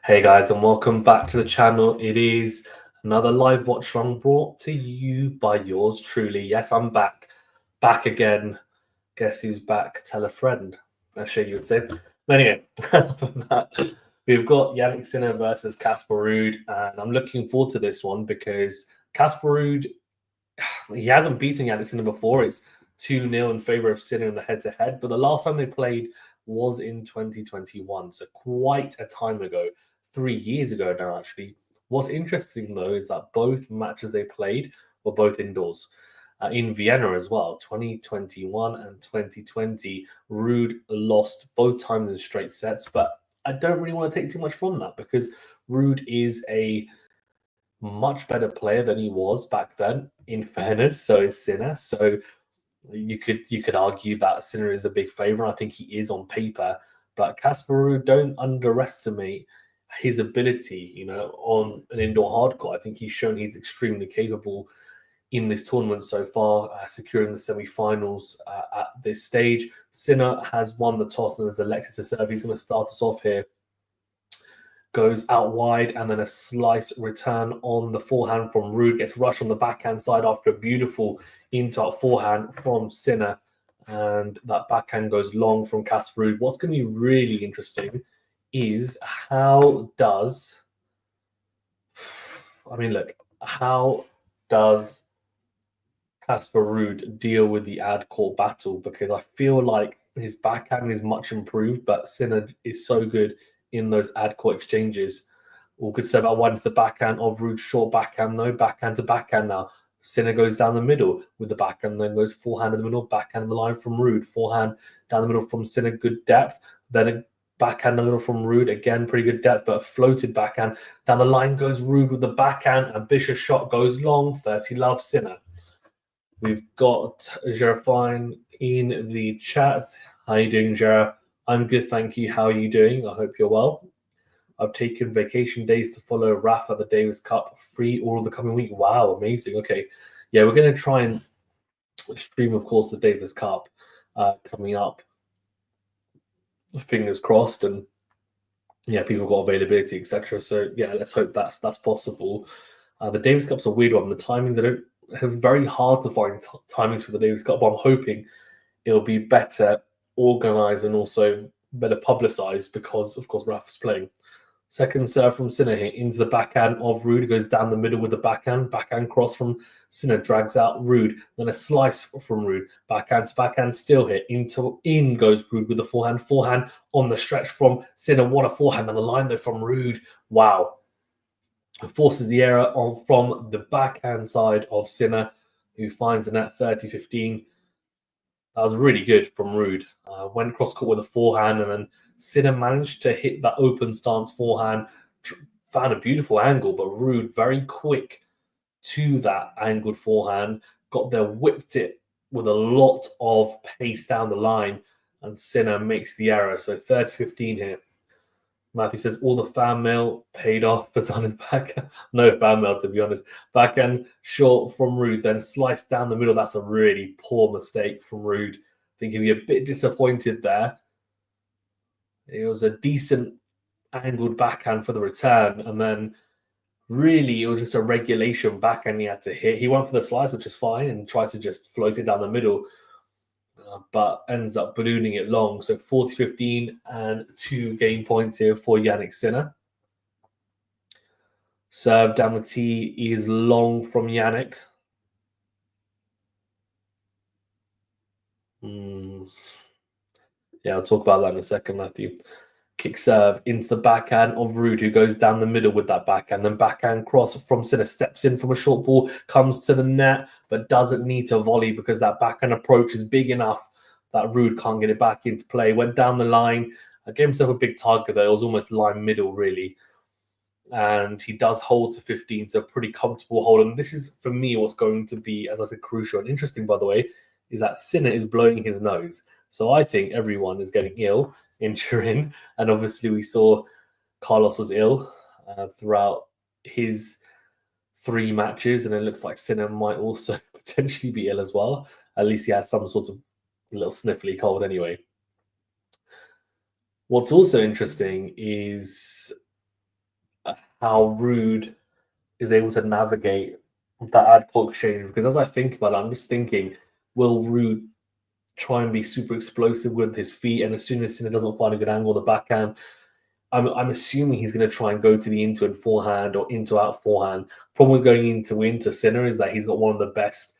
Hey guys, and welcome back to the channel. It is another live watch along brought to you by yours truly. Yes, I'm back again. Guess who's back? Tell a friend. Actually, you would say. Anyway, we've got Yannick Sinner versus Casper Ruud, and I'm looking forward to this one because Casper Ruud, he hasn't beaten Yannick Sinner before. It's 2-0 in favor of Sinner in the head-to-head, but the last time they played was in 2021, so quite a time ago. 3 years ago now, actually. What's interesting, though, is that both matches they played were both indoors. In Vienna as well, 2021 and 2020, Ruud lost both times in straight sets, but I don't really want to take too much from that because Ruud is a much better player than he was back then, in fairness, so is Sinner. So you could argue that Sinner is a big favourite. I think he is on paper, but Casper Ruud, don't underestimate his ability. On an indoor hardcourt, I think he's shown he's extremely capable in this tournament so far, securing the semi-finals at this stage. Sinner has won the toss and has elected to serve. He's going to start us off here. Goes out wide and then a slice return on the forehand from Ruud. Gets rushed on the backhand side after a beautiful in-top forehand from Sinner. And that backhand goes long from Casper Ruud. What's going to be really interesting is how does Casper Ruud deal with the ad court battle? Because I feel like his backhand is much improved, but Sinner is so good in those ad court exchanges. All could say about one's the backhand of Ruud, short backhand though, backhand to backhand now. Sinner goes down the middle with the backhand, then goes forehand in the middle, backhand in the line from Ruud, forehand down the middle from Sinner, good depth. Then a backhand in the middle from Ruud, again, pretty good depth, but a floated backhand. Down the line goes Ruud with the backhand, ambitious shot goes long, 30 love Sinner. We've got Gerafine in the chat. How you doing, Jera? I'm good, thank you. How are you doing? I hope you're well. I've taken vacation days to follow Rafa the Davis Cup free all of the coming week. Wow, amazing. Okay. Yeah, we're going to try and stream, of course, the Davis Cup coming up. Fingers crossed. And yeah, people got availability, etc. So yeah, let's hope that's possible. The Davis Cup's a weird one. The timings, I don't have very hard to find timings for the Davis Cup, but I'm hoping it'll be better organized and also better publicized because, of course, Rafa's playing. Second serve from Sinner here into the backhand of Ruud. Goes down the middle with the backhand. Backhand cross from Sinner drags out Ruud. Then a slice from Ruud. Backhand to backhand still here. In goes Ruud with the forehand. Forehand on the stretch from Sinner. What a forehand on the line though from Ruud. Wow. Forces the error on from the backhand side of Sinner, who finds the net 30-15. That was really good from Ruud. Went cross court with a forehand, and then Sinner managed to hit that open stance forehand. Found a beautiful angle, but Ruud very quick to that angled forehand. Got there, whipped it with a lot of pace down the line, and Sinner makes the error. So 30-15 here. Matthew says all the fan mail paid off, but on his back. No fan mail, to be honest. Backhand short from Ruud, then sliced down the middle. That's a really poor mistake from Ruud. I think he'll be a bit disappointed there. It was a decent angled backhand for the return, and then really it was just a regulation backhand he had to hit. He went for the slice, which is fine, and tried to just float it down the middle. But ends up ballooning it long. So 40-15 and 2 game points here for Yannick Sinner. Serve down the tee is long from Yannick. Yeah, I'll talk about that in a second, Matthew. Kick serve into the backhand of Ruud, who goes down the middle with that backhand. Then backhand cross from Sinner, steps in from a short ball, comes to the net, but doesn't need to volley because that backhand approach is big enough that Ruud can't get it back into play. Went down the line, gave himself a big target there. It was almost line middle, really. And he does hold to 15, so pretty comfortable hold. And this is, for me, what's going to be, as I said, crucial and interesting, by the way, is that Sinner is blowing his nose. So I think everyone is getting ill in Turin. And obviously we saw Carlos was ill throughout his 3 matches. And it looks like Sinner might also potentially be ill as well. At least he has some sort of little sniffly cold anyway. What's also interesting is how Ruud is able to navigate that ad hoc exchange. Because as I think about it, I'm just thinking, will Ruud try and be super explosive with his feet? And as soon as Sinner doesn't find a good angle on the backhand, I'm assuming he's going to try and go to the into and forehand or into out forehand. Problem with going into Sinner is that he's got one of the best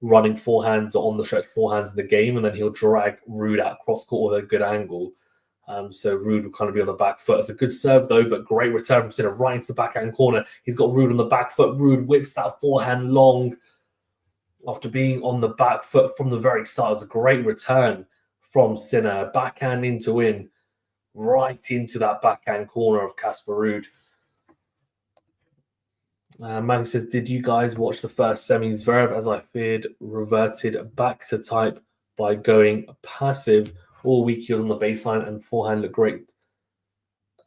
running forehands or on the stretch forehands in the game, and then he'll drag Ruud out cross court with a good angle. So Ruud will kind of be on the back foot. It's a good serve though, but great return from Sinner right into the backhand corner. He's got Ruud on the back foot. Ruud whips that forehand long after being on the back foot from the very start. It was a great return from Sinner, backhand into in, right into that backhand corner of Casper Ruud. Maggie says, did you guys watch the first semis? Zverev, as I feared, reverted back to type by going passive. All week he was on the baseline and forehand looked great.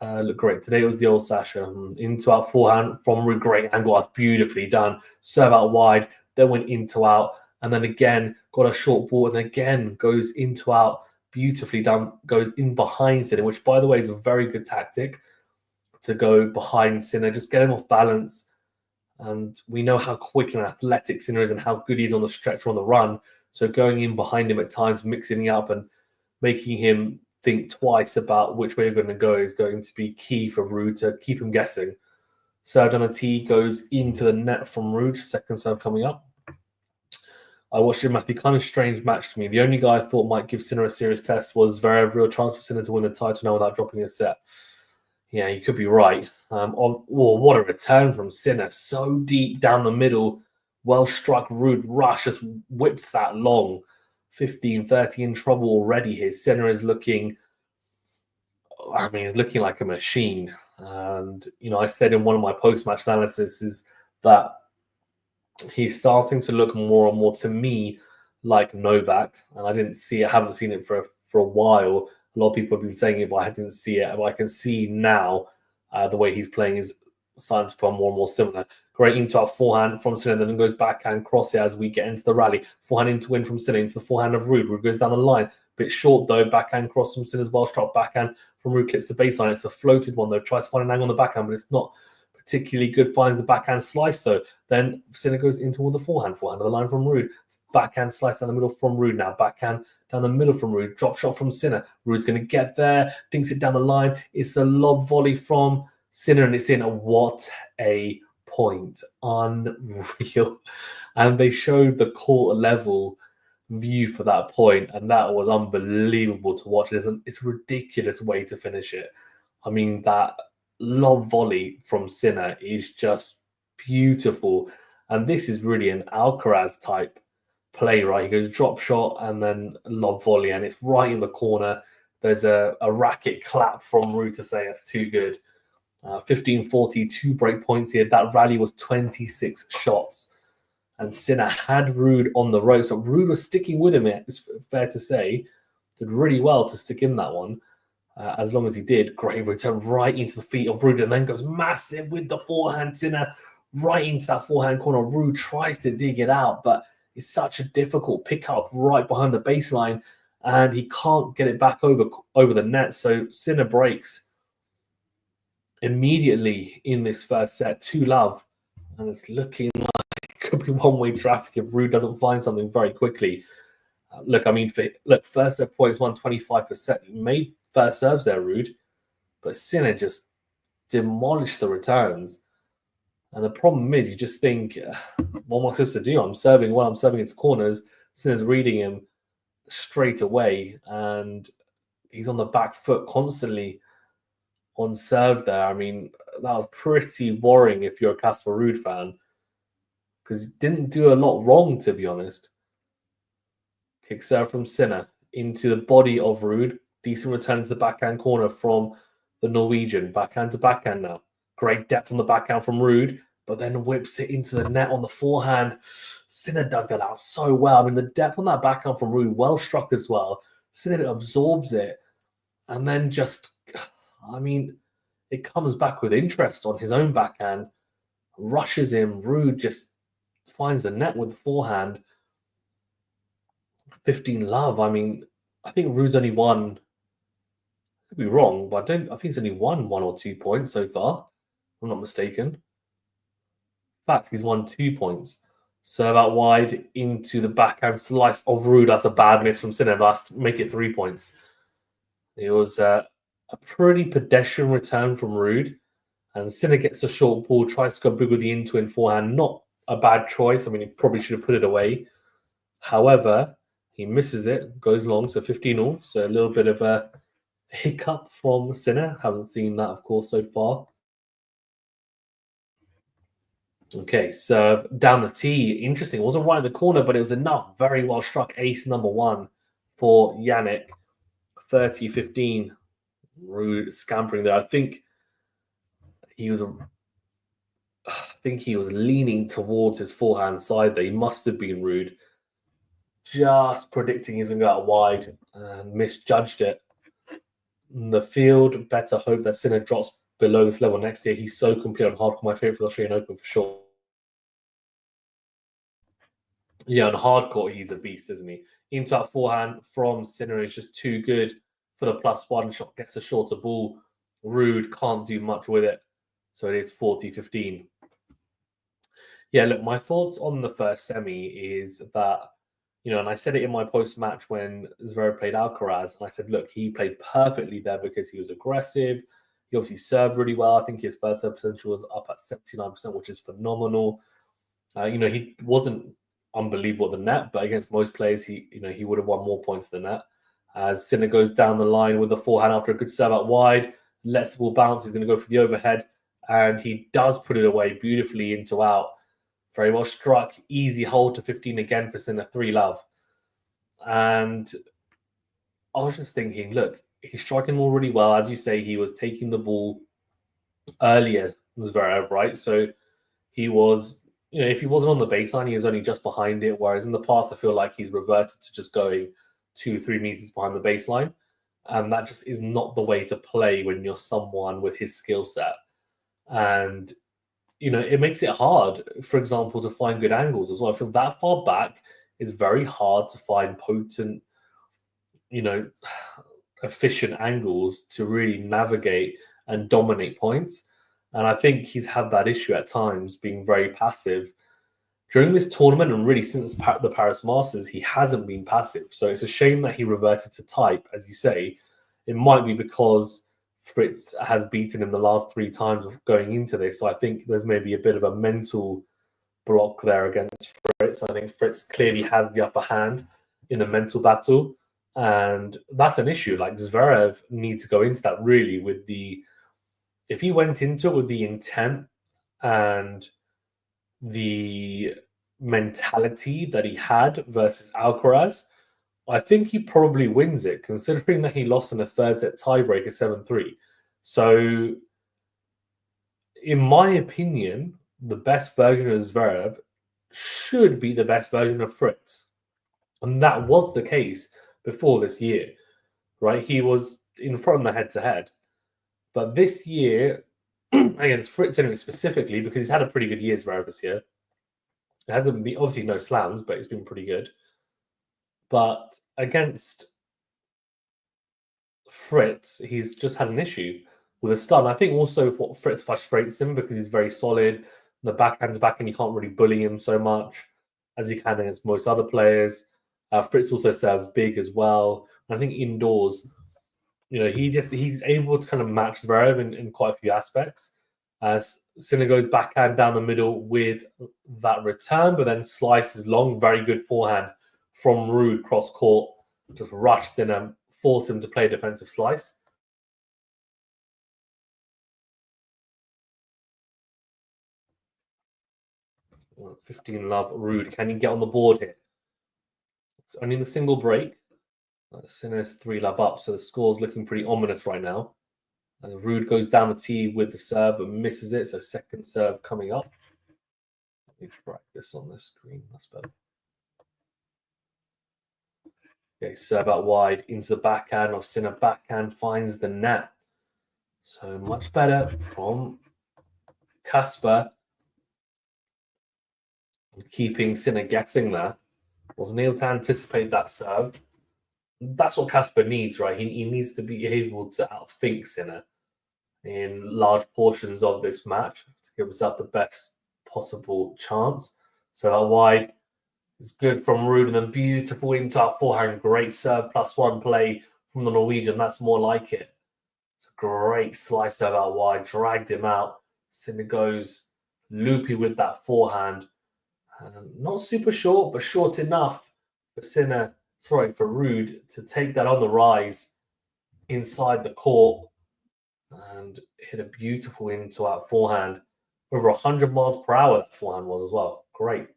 Today it was the old Sasha. Into out forehand from Ruud, great angle. That's beautifully done. Serve out wide, then went into out, and then again got a short ball, and again goes into out. Beautifully done. Goes in behind Sinner, which by the way is a very good tactic to go behind Sinner. Just get him off balance. And we know how quick and athletic Sinner is and how good he is on the stretch or on the run. So going in behind him at times, mixing up and making him think twice about which way you're going to go is going to be key for Ruud to keep him guessing. Served on a tee, goes into the net from Ruud, second serve coming up. I watched it, Matthew. Kind of strange match to me. The only guy I thought might give Sinner a serious test was Zverev. Real chance for Sinner to win the title now without dropping a set. Yeah, you could be right. What a return from Sinner. So deep down the middle. Well struck Ruud. Rush just whips that long. 15-30 in trouble already here. Sinner is looking, he's looking like a machine. And, I said in one of my post-match analysis is that he's starting to look more and more to me like Novak. And I haven't seen it for a while. A lot of people have been saying it, but I didn't see it. But I can see now the way he's playing is starting to become more and more similar. Great into our forehand from Sinner, then goes backhand cross it as we get into the rally. Forehand into win from Sinner, into the forehand of Ruud. Ruud goes down the line. Bit short though, backhand cross from Sinner as well. Struck backhand from Ruud, clips the baseline. It's a floated one though. Tries to find an angle on the backhand, but it's not particularly good. Finds the backhand slice though. Then Sinner goes into all the forehand of the line from Ruud. Backhand slice down the middle from Ruud now. Backhand down the middle from Ruud. Drop shot from Sinner. Ruud's going to get there. Dinks it down the line. It's a lob volley from Sinner, and it's in. What a point. Unreal. And they showed the court level view for that point, and that was unbelievable to watch. It's a ridiculous way to finish it. That lob volley from Sinner is just beautiful. And this is really an Alcaraz type play, right? He goes drop shot and then lob volley, and it's right in the corner. There's a racket clap from Ruud to say it's too good. 15-40, 2 break points here. That rally was 26 shots. And Sinner had Ruud on the ropes, but Ruud was sticking with him, it's fair to say. Did really well to stick in that one. As long as he did, great return right into the feet of Ruud, and then goes massive with the forehand. Sinner right into that forehand corner. Ruud tries to dig it out, but it's such a difficult pickup right behind the baseline, and he can't get it back over the net. So Sinner breaks immediately in this first set, 2-love, and it's looking like it could be one-way traffic if Ruud doesn't find something very quickly. First serve points won 25%. He made first serves there, Ruud, but Sinner just demolished the returns. And the problem is, you just think, what am I supposed to do? I'm serving into corners. Sinner's reading him straight away, and he's on the back foot constantly on serve there. That was pretty worrying if you're a Casper Ruud fan, because he didn't do a lot wrong, to be honest. Kick serve from Sinner into the body of Ruud. Decent return to the backhand corner from the Norwegian. Backhand to backhand now. Great depth on the backhand from Ruud, but then whips it into the net on the forehand. Sinner dug that out so well. The depth on that backhand from Ruud, well struck as well. Sinner absorbs it, and then just, it comes back with interest on his own backhand. Rushes him. Ruud just finds the net with the forehand. 15-love. I think Ruud's only won, I could be wrong, but I think he's only won 1 or 2 points so far. I'm not mistaken. In fact, he's won 2 points. Serve out wide into the backhand slice of Ruud. That's a bad miss from Sinner. That's make it 3 points. It was a pretty pedestrian return from Ruud. And Sinner gets a short ball, tries to go big with the in-twin forehand. Not a bad choice. I mean, he probably should have put it away. However, he misses it, goes long, so 15-all. So a little bit of a hiccup from Sinner. Haven't seen that, of course, so far. Okay, serve down the tee. Interesting. It wasn't right in the corner, but it was enough. Very well struck. Ace number 1 for Yannick. 30-15. Ruud scampering there. I think he was leaning towards his forehand side there. He must have been Ruud. Just predicting he's going to go out wide and misjudged it. The field better hope that Sinner drops below this level next year. He's so complete on hardcore. My favorite for the Australian Open for sure. Yeah, on hardcourt, he's a beast, isn't he? Into that forehand from Sinner is just too good for the +1 shot. Gets a shorter ball. Ruud can't do much with it. So it is 40-15. Yeah, look, my thoughts on the first semi is that, and I said it in my post-match when Zverev played Alcaraz, and I said, look, he played perfectly there because he was aggressive. He obviously served really well. I think his first serve percentage was up at 79%, which is phenomenal. He wasn't unbelievable at the net, but against most players, he would have won more points than that. As Sinner goes down the line with the forehand after a good serve out wide, lets the ball bounce. He's going to go for the overhead, and he does put it away beautifully into out. Very well struck. Easy hold to 15 again for Sinner. 3-love. And I was just thinking, look, he's striking all really well. As you say, he was taking the ball earlier, Zverev, right? So he was, if he wasn't on the baseline, he was only just behind it. Whereas in the past, I feel like he's reverted to just going 2-3 meters behind the baseline. And that just is not the way to play when you're someone with his skill set. And, it makes it hard, for example, to find good angles as well. I feel that far back is very hard to find potent, efficient angles to really navigate and dominate points. And I think he's had that issue at times, being very passive. During this tournament, and really since the Paris Masters, he hasn't been passive. So it's a shame that he reverted to type, as you say. It might be because Fritz has beaten him the last 3 times going into this. So I think there's maybe a bit of a mental block there against Fritz. I think Fritz clearly has the upper hand in the mental battle. And that's an issue. Like Zverev needs to go into that really with if he went into it with the intent and the mentality that he had versus Alcaraz, I think he probably wins it, considering that he lost in a third set tiebreaker 7-3. So, in my opinion, the best version of Zverev should be the best version of Fritz. And that was the case before this year, right? He was in front of the head-to-head. But this year, against Fritz anyway, specifically, because he's had a pretty good year, Zverev, this year. It hasn't been, obviously, no slams, but it's been pretty good. But against Fritz, he's just had an issue with a stun. I think also what Fritz frustrates him because he's very solid. The backhand's back and you can't really bully him so much as he can against most other players. Fritz also serves big as well. And I think indoors, he's able to kind of match Zverev in quite a few aspects. As Sinner goes backhand down the middle with that return, but then slices long, very good forehand from Ruud cross court, just rush Sinner, force him to play a defensive slice. Well, 15-love, Ruud. Can he get on the board here? It's only the single break. Sinner's 3-love up, so the score's looking pretty ominous right now. And Ruud goes down the tee with the serve but misses it, so second serve coming up. Let me track this on the screen. That's better. Okay, serve out wide into the backhand of Sinner. Backhand finds the net. So much better from Casper. Keeping Sinner guessing there. Wasn't able to anticipate that serve. That's what Casper needs, right? He needs to be able to outthink Sinner. in large portions of this match to give himself the best possible chance. So out wide is good from Ruud, and then beautiful into our forehand. Great serve, +1 play from the Norwegian. That's more like it. It's a great slice serve out wide, dragged him out. Sinner goes loopy with that forehand. Not super short, but short enough for for Ruud to take that on the rise inside the court and hit a beautiful into our forehand. Over 100 miles per hour, that forehand was as well. Great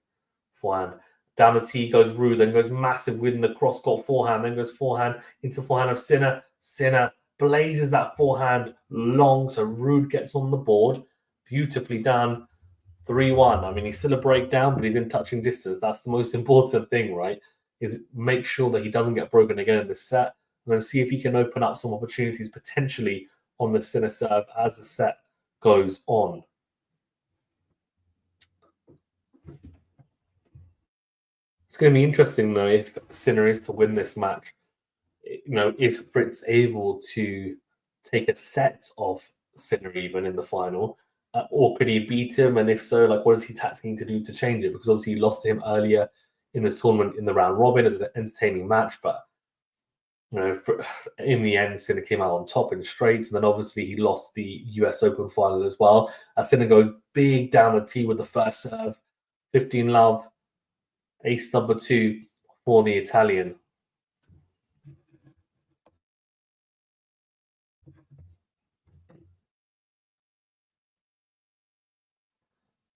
forehand. Down the tee goes Ruud, then goes massive with the cross court forehand, then goes forehand into the forehand of Sinner. Sinner blazes that forehand long, so Ruud gets on the board. Beautifully done. 3-1. I mean, he's still a breakdown, but he's in touching distance. That's the most important thing, right? Is make sure that he doesn't get broken again in this set, and then see if he can open up some opportunities potentially on the Sinner serve as the set goes on. It's going to be interesting, though, if Sinner is to win this match. Is Fritz able to take a set of Sinner even in the final? Or could he beat him? And if so, what is he tactically to do to change it? Because obviously he lost to him earlier in this tournament in the round robin as an entertaining match. But in the end, Sinner came out on top in straights. And then obviously he lost the US Open final as well. As Sinner goes big down the tee with the first serve. 15 love. Ace number 2 for the Italian.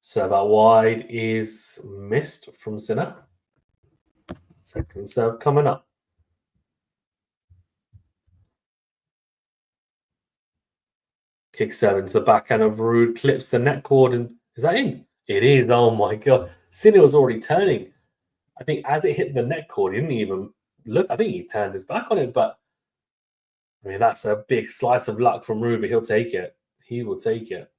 Serve out wide is missed from Sinner. Second serve coming up. Kick serve into the backhand of Ruud, clips the net cord, and is that in? It is. Oh my god. Sinner was already turning. I think as it hit the net cord, he didn't even look. I think he turned his back on it, but I mean, that's a big slice of luck from Ruud, but he'll take it. He will take it.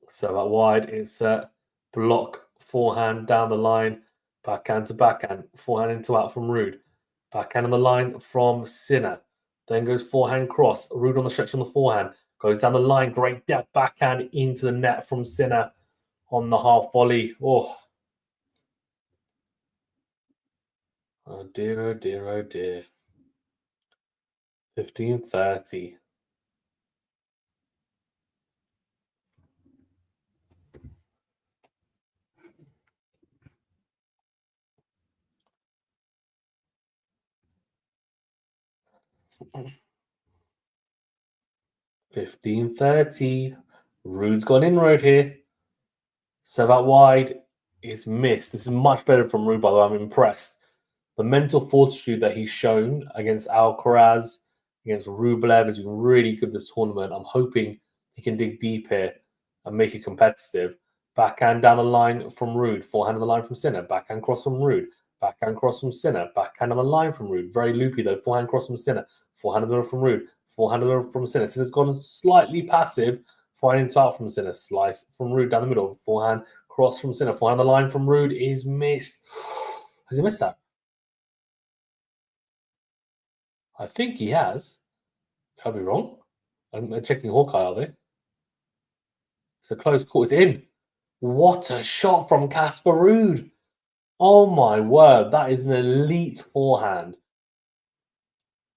So out wide, it's a block forehand down the line, backhand to backhand, forehand into out from Ruud, backhand on the line from Sinner, then goes forehand cross, Ruud on the stretch on the forehand, goes down the line, great depth backhand into the net from Sinner on the half volley. Oh dear, oh dear, oh dear. 15-30. Ruud's got an inroad here. Serve out wide is missed. This is much better from Ruud, by the way. I'm impressed. The mental fortitude that he's shown against Alcaraz, against Rublev, has been really good this tournament. I'm hoping he can dig deep here and make it competitive. Backhand down the line from Ruud, forehand on the line from Sinner, backhand cross from Ruud, backhand cross from Sinner, backhand on the line from Ruud. Very loopy though, forehand cross from Sinner, forehand on the line from Ruud, forehand on the line from Sinner. Sinner's gone slightly passive, forehand into out from Sinner, slice from Ruud down the middle, forehand cross from Sinner, forehand on the line from Ruud is missed. Has he missed that? I think he has. Could be wrong. I'm checking Hawkeye, are they? It's a close call. It's in. What a shot from Casper Ruud. Oh my word. That is an elite forehand.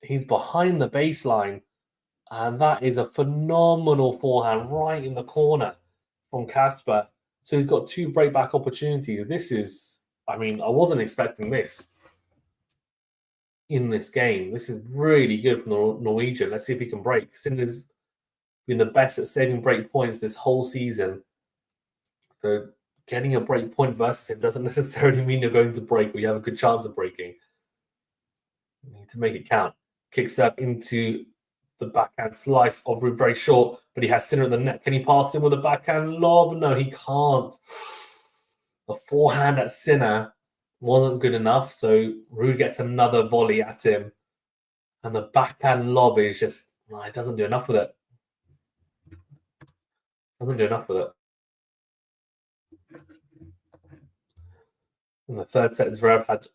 He's behind the baseline. And that is a phenomenal forehand right in the corner from Casper. So he's got 2 breakback opportunities. This is, I mean, I wasn't expecting this in this game. This is really good from the Norwegian. Let's see if he can break. Sinner's been the best at saving break points this whole season. So getting a break point versus him doesn't necessarily mean you're going to break or you have a good chance of breaking. You need to make it count. Kicks up into the backhand slice of Ruud, very short, but he has Sinner in the net. Can he pass him with a backhand lob? No, he can't. The forehand at Sinner wasn't good enough, so Ruud gets another volley at him. And the backhand lob is just, it doesn't do enough with it. Doesn't do enough with it. In the third set, Zverev had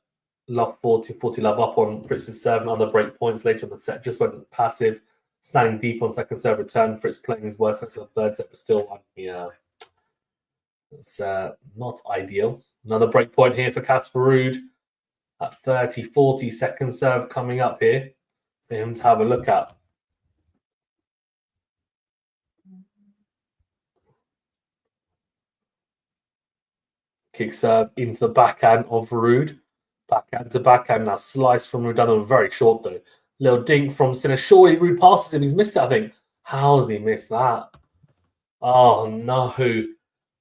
love 40 love up on Fritz's serve and other break points later in the set. Just went passive, standing deep on second serve return. Fritz playing his worst set of the third set, but still won. Yeah, it's not ideal. Another break point here for Casper Ruud at 30-40. Second serve coming up here for him to have a look at. Kick serve into the backhand of Ruud. Backhand to backhand now. Slice from Ruud. Very short though. Little dink from Sinner. Surely Ruud passes him. He's missed it, I think. How has he missed that? Oh no.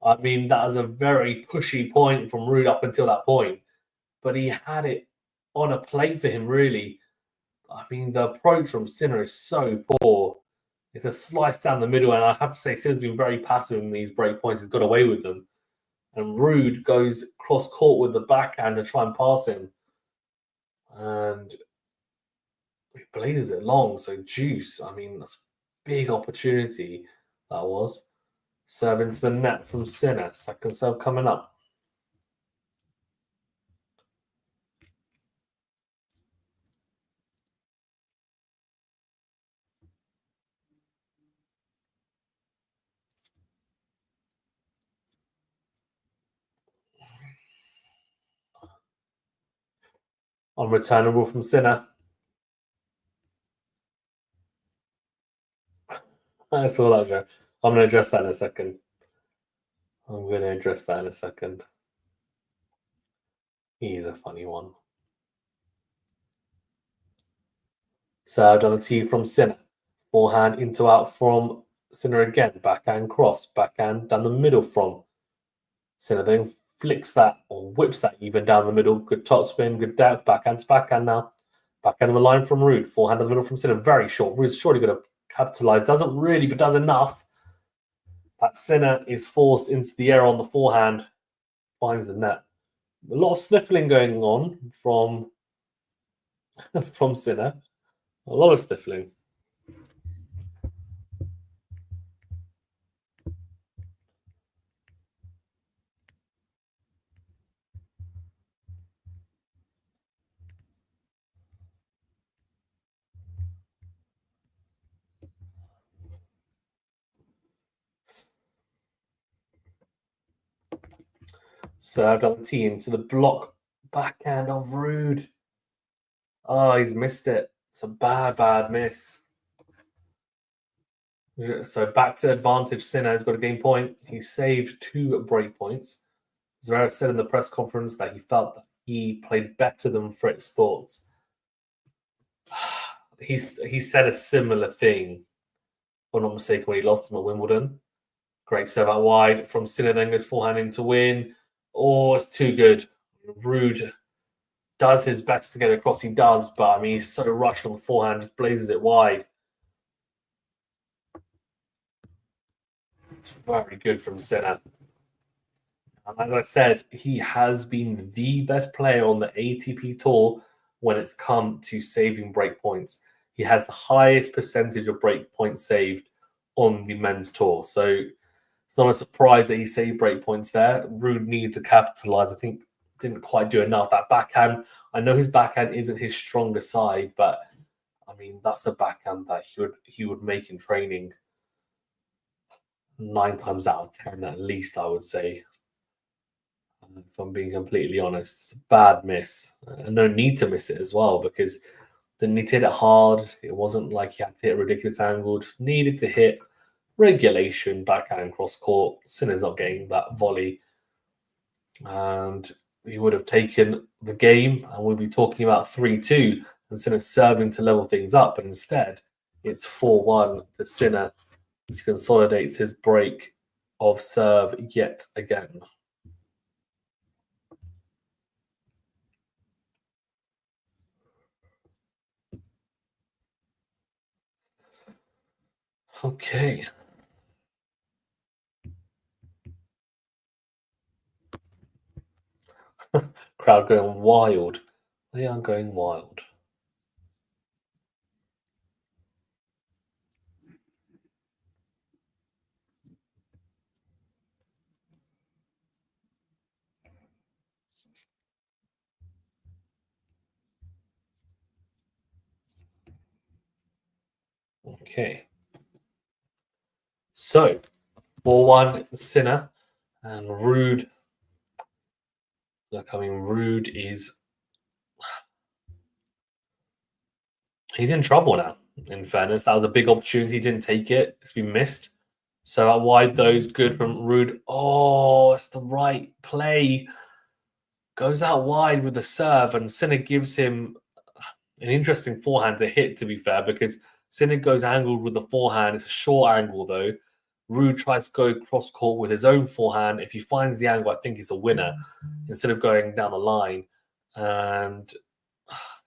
I mean, that is a very pushy point from Ruud up until that point. But he had it on a plate for him, really. I mean, the approach from Sinner is so poor. It's a slice down the middle, and I have to say, Sinner's been very passive in these break points. He's got away with them. And Ruud goes cross court with the backhand to try and pass him. And he blazes it long. So juice. I mean, that's a big opportunity that was. Serve into the net from Sinner. Second serve coming up. Unreturnable from Sinner. That's all that, Joe. I'm going to address that in a second. He's a funny one. Served on the tee from Sinner. Forehand into out from Sinner again. Backhand cross. Backhand down the middle from Sinner. Then flicks that or whips that even down the middle. Good topspin. Good depth. Backhand to backhand now. Backhand on the line from Ruud. Forehand in the middle from Sinner. Very short. Ruud's surely going to capitalize. Doesn't really, but does enough. That Sinner is forced into the air on the forehand. Finds the net. A lot of sniffling going on from Sinner. A lot of sniffling. Served on the tee into the block backhand of Ruud. Oh, he's missed it. It's a bad miss. So back to advantage. Sinner has got a game point. He saved 2 break points. Zverev said in the press conference that he felt that he played better than Fritz thought. He said a similar thing, if I'm not mistaken, when he lost him at Wimbledon. Great serve out wide from Sinner, then goes forehand in to win. Oh, it's too good. Ruud does his best to get across. He does, but I mean, he's so rushed on the forehand, just blazes it wide. It's very good from Sinner. And as I said, he has been the best player on the ATP tour when it's come to saving break points. He has the highest percentage of break points saved on the men's tour. So it's not a surprise that he saved break points there. Ruud needs to capitalize. I think didn't quite do enough. That backhand, I know his backhand isn't his stronger side, but I mean that's a backhand that he would make in training 9 times out of 10 at least, I would say. If I'm being completely honest, it's a bad miss. And no need to miss it as well because didn't need to hit it hard. It wasn't like he had to hit a ridiculous angle. Just needed to hit regulation backhand cross court. Sinner's not getting that volley, and he would have taken the game, and we'd be talking about 3-2, and Sinner serving to level things up. But instead, it's 4-1 to Sinner. He consolidates his break of serve yet again. Okay. Crowd going wild. They are going wild. Okay. So 4-1 Sinner and Ruud. Look, I mean, Ruud is he's in trouble now. In fairness, that was a big opportunity. He didn't take it. It's been missed. So out wide, those good from Ruud. Oh, it's the right play. Goes out wide with the serve, and Sinner gives him an interesting forehand to hit, to be fair, because Sinner goes angled with the forehand. It's a short angle, though. Ruud tries to go cross court with his own forehand. If he finds the angle, I think he's a winner instead of going down the line. And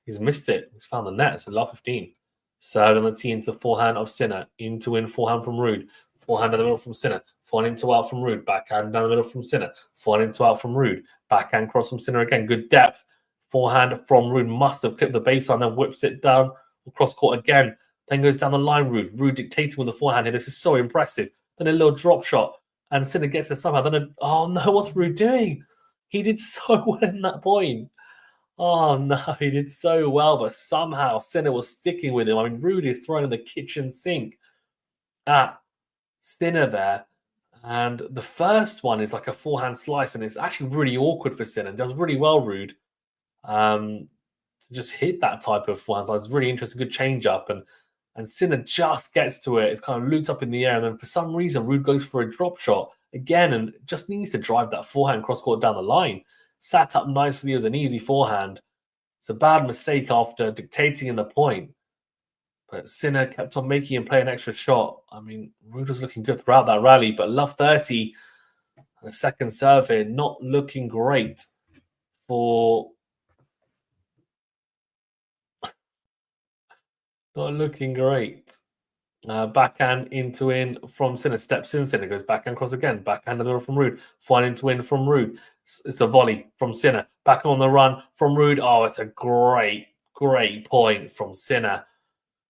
he's missed it. He's found the net. It's a love 15. Serve on the tee into the forehand of Sinner. In to win forehand from Ruud. Forehand in the middle from Sinner. Forehand into out from Ruud. Backhand down the middle from Sinner. Forehand into out from Ruud. Backhand cross from Sinner again. Good depth. Forehand from Ruud must have clipped the baseline, then whips it down cross court again. Then goes down the line. Ruud dictating with the forehand here. This is so impressive. Then a little drop shot, and Sinner gets it somehow. Then oh no, what's Ruud doing? He did so well in that point. Oh no, he did so well, but somehow Sinner was sticking with him. I mean, Ruud is throwing the kitchen sink at Sinner there. And the first one is like a forehand slice, and it's actually really awkward for Sinner. Does really well, Ruud. To just hit that type of forehand slice. It's really interesting, good change up, and Sinner just gets to it. It's kind of looped up in the air, and then for some reason, Ruud goes for a drop shot again, and just needs to drive that forehand cross court down the line. Sat up nicely as an easy forehand. It's a bad mistake after dictating in the point. But Sinner kept on making him play an extra shot. I mean, Ruud was looking good throughout that rally, but love 30 and a second serve here, not looking great for. Not looking great. Backhand into in from Sinner. Steps in. Sinner goes backhand cross again. Backhand the middle from Ruud. Fine into in from Ruud. It's a volley from Sinner. Back on the run from Ruud. Oh, it's a great point from Sinner.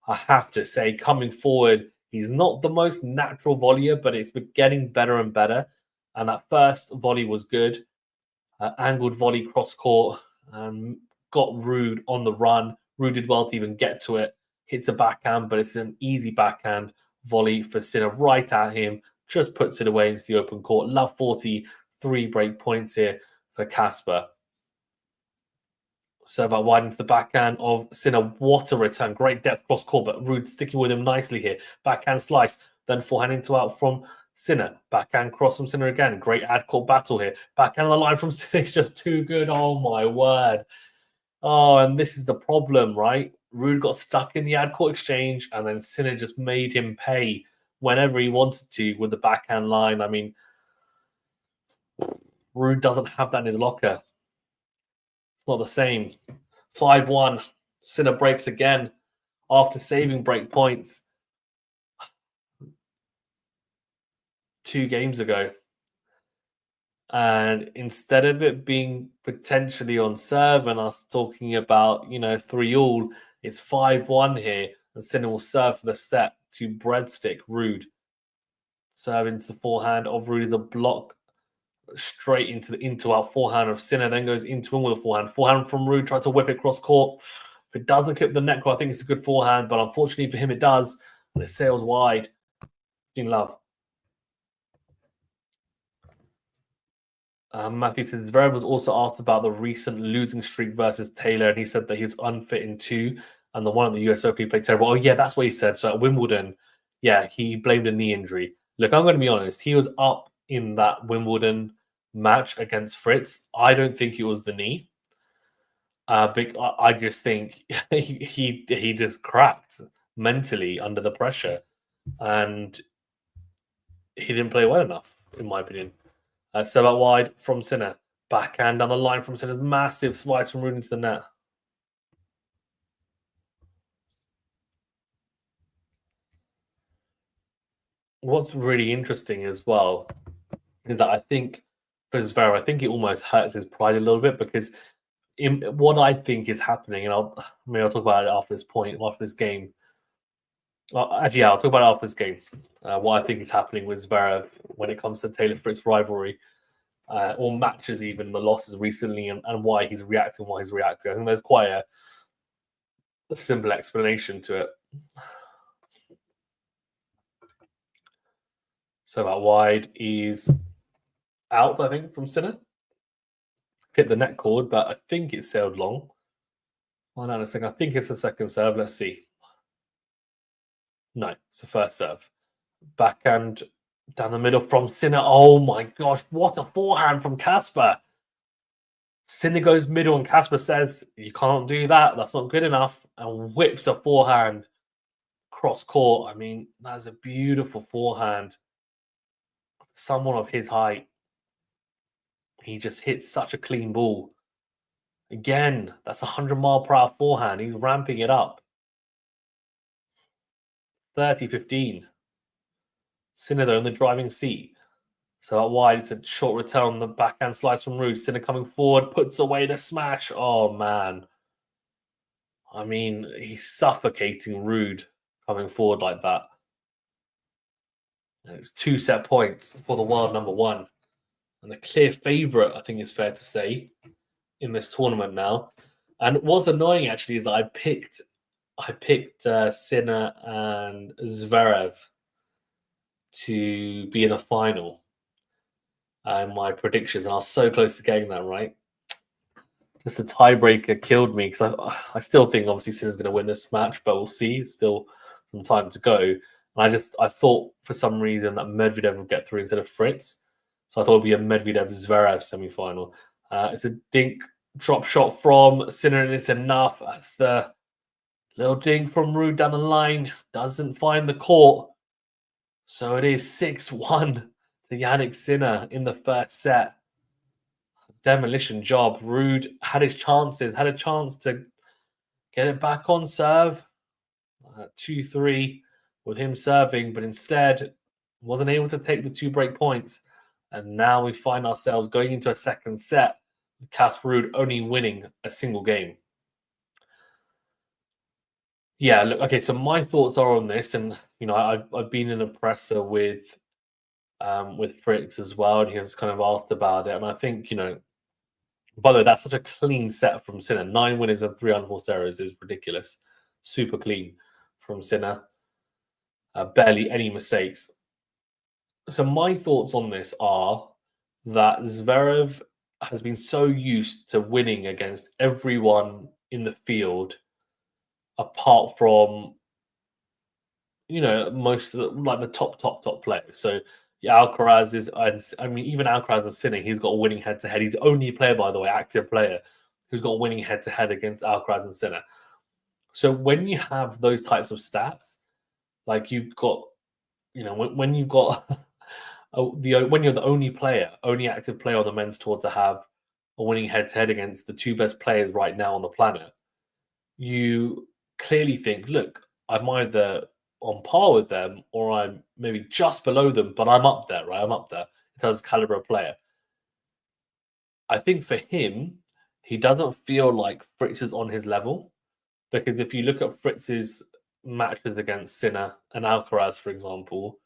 I have to say, coming forward, he's not the most natural volleyer, but it's been getting better and better. And that first volley was good. Angled volley cross court. Got Ruud on the run. Ruud did well to even get to it. Hits a backhand, but it's an easy backhand volley for Sinner right at him. Just puts it away into the open court. Love 43 break points here for Casper. Serve out wide into the backhand of Sinner. What a return. Great depth cross court, but Ruud sticking with him nicely here. Backhand slice. Then forehand into out from Sinner. Backhand cross from Sinner again. Great ad court battle here. Backhand on the line from Sinner. It's just too good. Oh, my word. Oh, and this is the problem, right? Ruud got stuck in the ad court exchange, and then Sinner just made him pay whenever he wanted to with the backhand line. I mean, Ruud doesn't have that in his locker. It's not the same. 5-1. Sinner breaks again after saving break points 2 games ago. And instead of it being potentially on serve and us talking about, 3-all, it's 5-1 here. And Sinner will serve for the set to breadstick Ruud. Serve into the forehand of Ruud is a block straight into our forehand of Sinner, then goes into him with a forehand. Forehand from Ruud, tried to whip it cross court. If it doesn't clip the net, I think it's a good forehand, but unfortunately for him, it does. And it sails wide. In love. Matthew says Zverev was also asked about the recent losing streak versus Taylor, and he said that he was unfit in 2, and the one at the US Open he played terrible. Oh yeah, that's what he said. So at Wimbledon, yeah, he blamed a knee injury. Look, I'm going to be honest. He was up in that Wimbledon match against Fritz. I don't think it was the knee. But I just think he just cracked mentally under the pressure, and he didn't play well enough, in my opinion. So out wide from Sinner. Backhand down the line from Sinner. Massive slice from Ruud into the net. What's really interesting as well is that I think for Zverev, I think it almost hurts his pride a little bit because what I think is happening, and I'll talk about it after this game. Actually, yeah, I'll talk about it after this game. What I think is happening with Zverev when it comes to Taylor Fritz rivalry. Or matches, even the losses recently, and why he's reacting. I think there's quite a simple explanation to it. So that wide is out, I think, from Sinner. Hit the net cord, but I think it sailed long. Hold on a second. I think it's the second serve. Let's see. No, it's the first serve. Backhand down the middle from Sinner. Oh my gosh, what a forehand from Casper. Sinner goes middle and Casper says, you can't do that. That's not good enough. And whips a forehand cross court. I mean, that's a beautiful forehand. Someone of his height. He just hits such a clean ball. Again, that's a 100-mile-per-hour forehand. He's ramping it up. 30-15. Sinner, though, in the driving seat. So out wide, it's a short return on the backhand slice from Ruud. Sinner coming forward, puts away the smash. Oh, man. I mean, he's suffocating Ruud coming forward like that. And it's 2 set points for the world number one. And the clear favourite, I think it's fair to say, in this tournament now. And what's annoying, actually, is that I picked Sinner and Zverev to be in a final. And my predictions, and I was so close to getting that right. Just the tiebreaker killed me because I still think obviously Sinner's going to win this match, but we'll see. It's still some time to go. And I thought for some reason that Medvedev would get through instead of Fritz. So I thought it'd be a Medvedev-Zverev semi-final. It's a dink drop shot from Sinner, and it's enough. That's the little dink from Ruud down the line. Doesn't find the court. So it is 6-1 to Jannik Sinner in the first set. Demolition job. Ruud had his chances, had a chance to get it back on serve. 2-3 with him serving, but instead wasn't able to take the 2 break points. And now we find ourselves going into a second set with Casper Ruud only winning a single game. Yeah, look, okay, so my thoughts are on this, and I've been in a presser with Fritz as well, and he has kind of asked about it, and I think by the way, that's such a clean set from Sinner. 9 winners and 3 unforced errors is ridiculous. Super clean from Sinner. Barely any mistakes. So my thoughts on this are that Zverev has been so used to winning against everyone in the field, apart from most of the top players. So Alcaraz is, I mean, even Alcaraz is Sinner. He's got a winning head-to-head. He's the only player, by the way, active player, who's got a winning head-to-head against Alcaraz and Sinner. So when you have those types of stats, like you've got, when you've got when you're the only active player on the men's tour to have a winning head-to-head against the 2 best players right now on the planet, you clearly think, look, I'm either on par with them or I'm maybe just below them, but I'm up there, right? I'm up there in terms of caliber of player. I think for him, he doesn't feel like Fritz is on his level, because if you look at Fritz's matches against Sinner and Alcaraz, for example,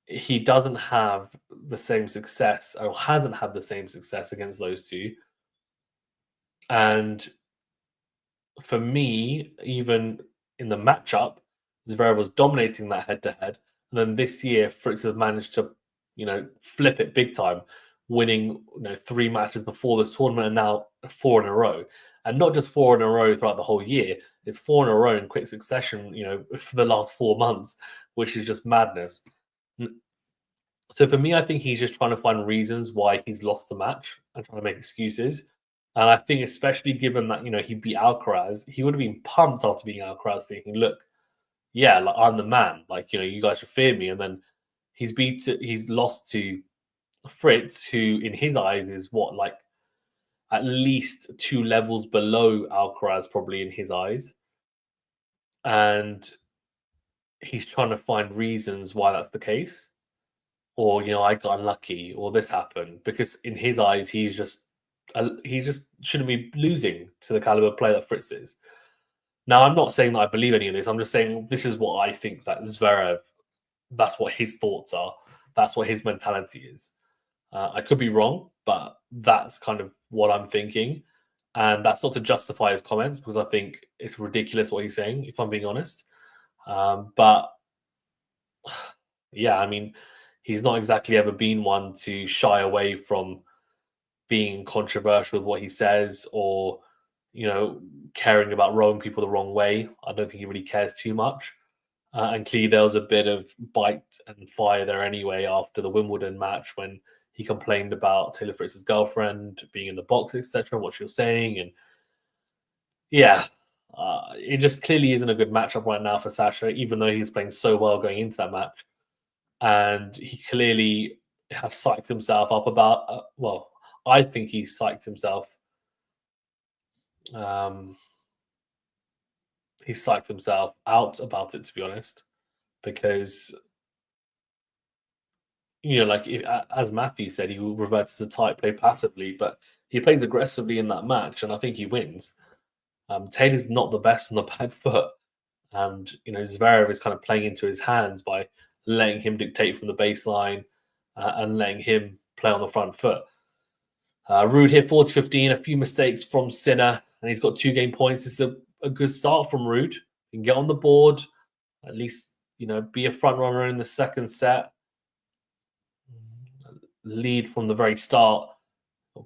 he doesn't have the same success, or hasn't had the same success against those two. And for me, even in the matchup, Zverev was dominating that head-to-head. And then this year, Fritz has managed to, flip it big time, winning, 3 matches before this tournament and now 4 in a row. And not just 4 in a row throughout the whole year. It's 4 in a row in quick succession, for the last 4 months, which is just madness. So for me, I think he's just trying to find reasons why he's lost the match and trying to make excuses. And I think especially given that, he beat Alcaraz, he would have been pumped after beating Alcaraz, thinking, look, yeah, like, I'm the man. Like, you guys should fear me. And then he's lost to Fritz, who in his eyes is what, like at least 2 levels below Alcaraz, probably in his eyes. And he's trying to find reasons why that's the case. Or, I got unlucky, or this happened. Because in his eyes, he just shouldn't be losing to the caliber player that Fritz is. Now, I'm not saying that I believe any of this. I'm just saying this is what I think that Zverev, that's what his thoughts are. That's what his mentality is. I could be wrong, but that's kind of what I'm thinking. And that's not to justify his comments, because I think it's ridiculous what he's saying, if I'm being honest. But yeah, I mean, he's not exactly ever been one to shy away from being controversial with what he says or, caring about rowing people the wrong way. I don't think he really cares too much. And clearly, there was a bit of bite and fire there anyway after the Wimbledon match when he complained about Taylor Fritz's girlfriend being in the box, etc., what she was saying. And yeah, it just clearly isn't a good matchup right now for Sasha, even though he's playing so well going into that match. And he clearly has psyched himself up about, I think he psyched himself. He psyched himself out about it, to be honest, because as Matthew said, he will revert to tight play passively, but he plays aggressively in that match, and I think he wins. Taylor's not the best on the back foot, and Zverev is kind of playing into his hands by letting him dictate from the baseline and letting him play on the front foot. Ruud here 40-15, a few mistakes from Sinner, and he's got 2 game points. It's a good start from Ruud. He can get on the board, at least be a front runner in the second set. Lead from the very start,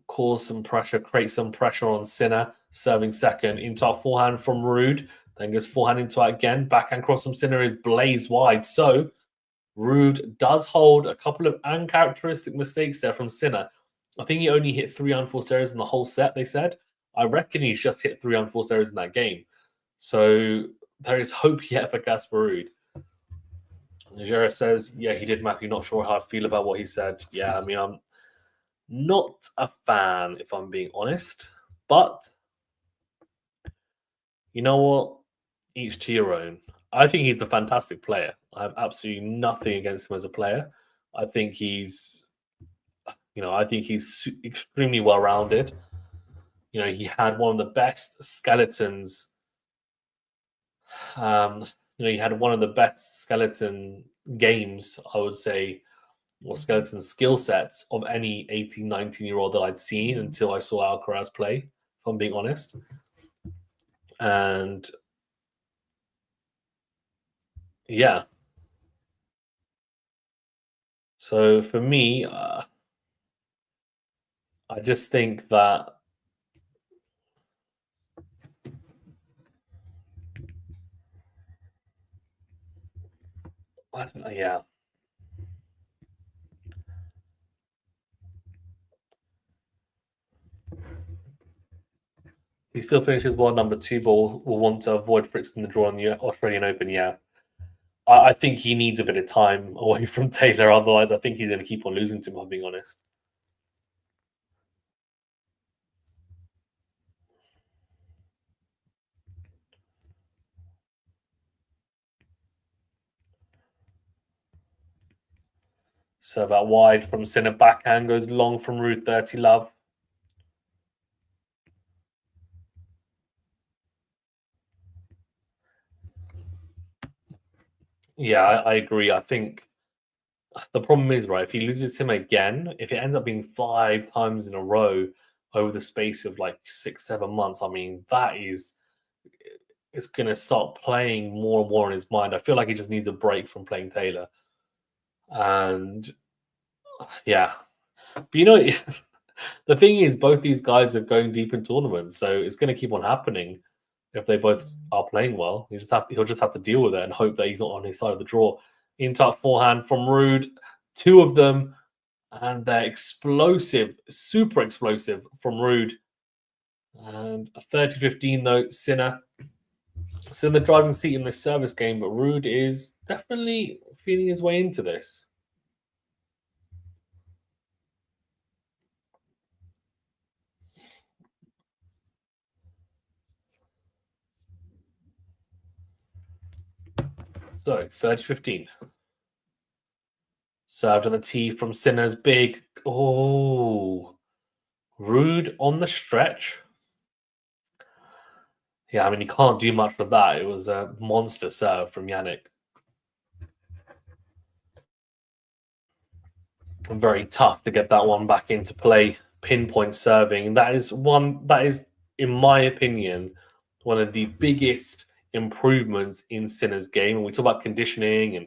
cause some pressure, create some pressure on Sinner, serving second into our forehand from Ruud, then goes forehand into it again, backhand cross from Sinner is blazed wide. So Ruud does hold a couple of uncharacteristic mistakes there from Sinner. I think he only hit 3 unforced errors in the whole set, they said. I reckon he's just hit 3 unforced errors in that game. So there is hope yet for Casper Ruud. Nigeria says, yeah, he did, Matthew. Not sure how I feel about what he said. Yeah, I mean, I'm not a fan, if I'm being honest. But you know what? Each to your own. I think he's a fantastic player. I have absolutely nothing against him as a player. I think he's extremely well-rounded. He had one of the best skeletons. He had one of the best skeleton games, I would say, or skeleton skill sets of any 18, 19-year-old that I'd seen until I saw Alcaraz play, if I'm being honest. And yeah. So for me, I just think that I don't know, yeah. He still finishes world number 2, but will want to avoid Fritz in the draw in the Australian Open, yeah. I think he needs a bit of time away from Taylor, otherwise I think he's going to keep on losing to him, if I'm being honest. So that wide from Sinner, backhand goes long from Ruud, 30 love. Yeah, I agree. I think the problem is, right, if he loses him again, if it ends up being 5 times in a row over the space of like 6, 7 months, I mean, it's going to start playing more and more in his mind. I feel like he just needs a break from playing Taylor. And yeah. But the thing is, both these guys are going deep in tournaments, so it's going to keep on happening if they both are playing well. He'll just have to deal with it and hope that he's not on his side of the draw. Into forehand from Ruud, 2 of them, and they're explosive, super explosive from Ruud. And a 30-15 though, Sinner. So in the driving seat in this service game, but Ruud is definitely feeling his way into this. So 30-15. Served on the tee from Sinner's big. Oh, Ruud on the stretch. Yeah, I mean, you can't do much with that. It was a monster serve from Yannick. Very tough to get that one back into play. Pinpoint serving. That is, in my opinion, one of the biggest improvements in Sinner's game. And we talk about conditioning and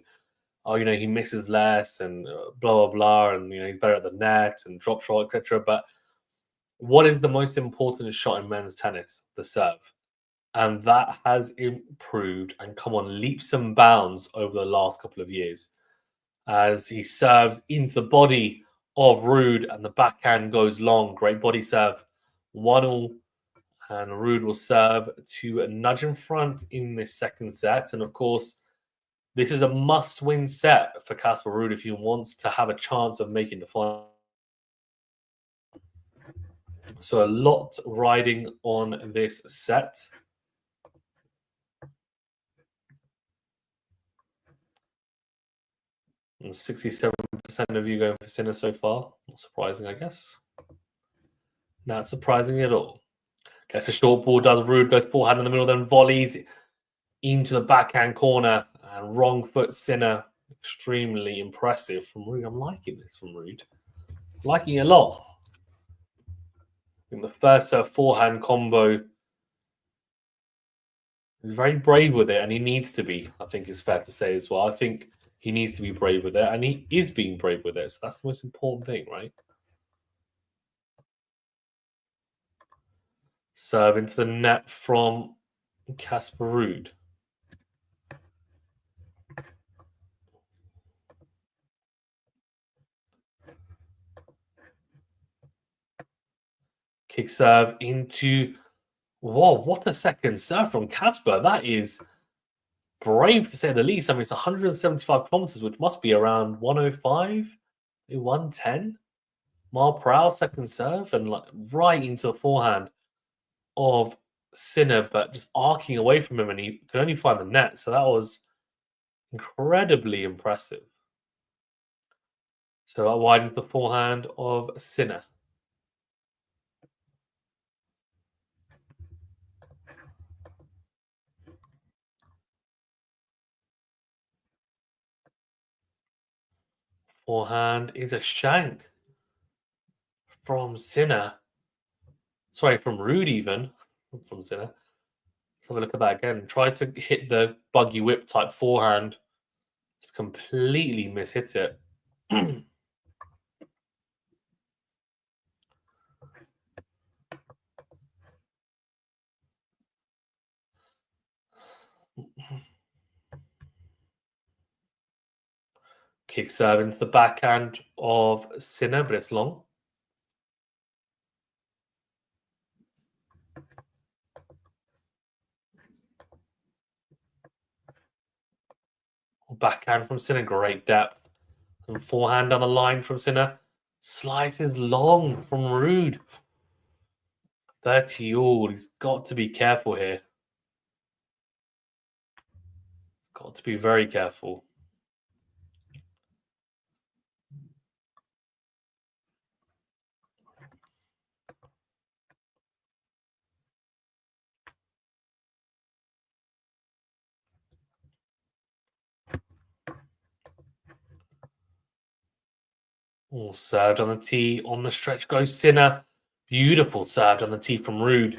oh, he misses less and blah blah blah, and he's better at the net and drop shot, etc. But what is the most important shot in men's tennis? The serve. And that has improved and come on leaps and bounds over the last couple of years as he serves into the body of Ruud and the backhand goes long. Great body serve. 1-1, and Ruud will serve to nudge in front in this second set. And of course, this is a must-win set for Casper Ruud if he wants to have a chance of making the final. So a lot riding on this set. And 67% of you going for Sinner so far. Not surprising, I guess. Not surprising at all. Gets a short ball, does Ruud, goes forehand in the middle, then volleys into the backhand corner. And wrong foot Sinner. Extremely impressive from Ruud. I'm liking this from Ruud. Liking it a lot. In the first forehand combo, he's very brave with it, and he needs to be, I think it's fair to say as well. I think he needs to be brave with it, and he is being brave with it. So that's the most important thing, right? Serve into the net from Casper Ruud. Kick serve into... Whoa, what a second serve from Casper. That is brave to say the least. I mean, it's 175 kilometers, which must be around 105, 110 mile per hour second serve, and like right into the forehand of Sinner, but just arcing away from him, and he could only find the net. So that was incredibly impressive. So that widens the forehand of Sinner. Forehand is a shank from Sinner. Sorry, from Ruud even. From Sinner. Let's have a look at that again. Tried to hit the buggy whip type forehand. Just completely mishit it. Kick serve into the backhand of Sinner, but it's long. Backhand from Sinner, great depth. And forehand on the line from Sinner. Slices long from Ruud. 30 all. He's got to be careful here. He's got to be very careful. Oh, served on the tee. On the stretch goes Sinner. Beautiful served on the tee from Ruud.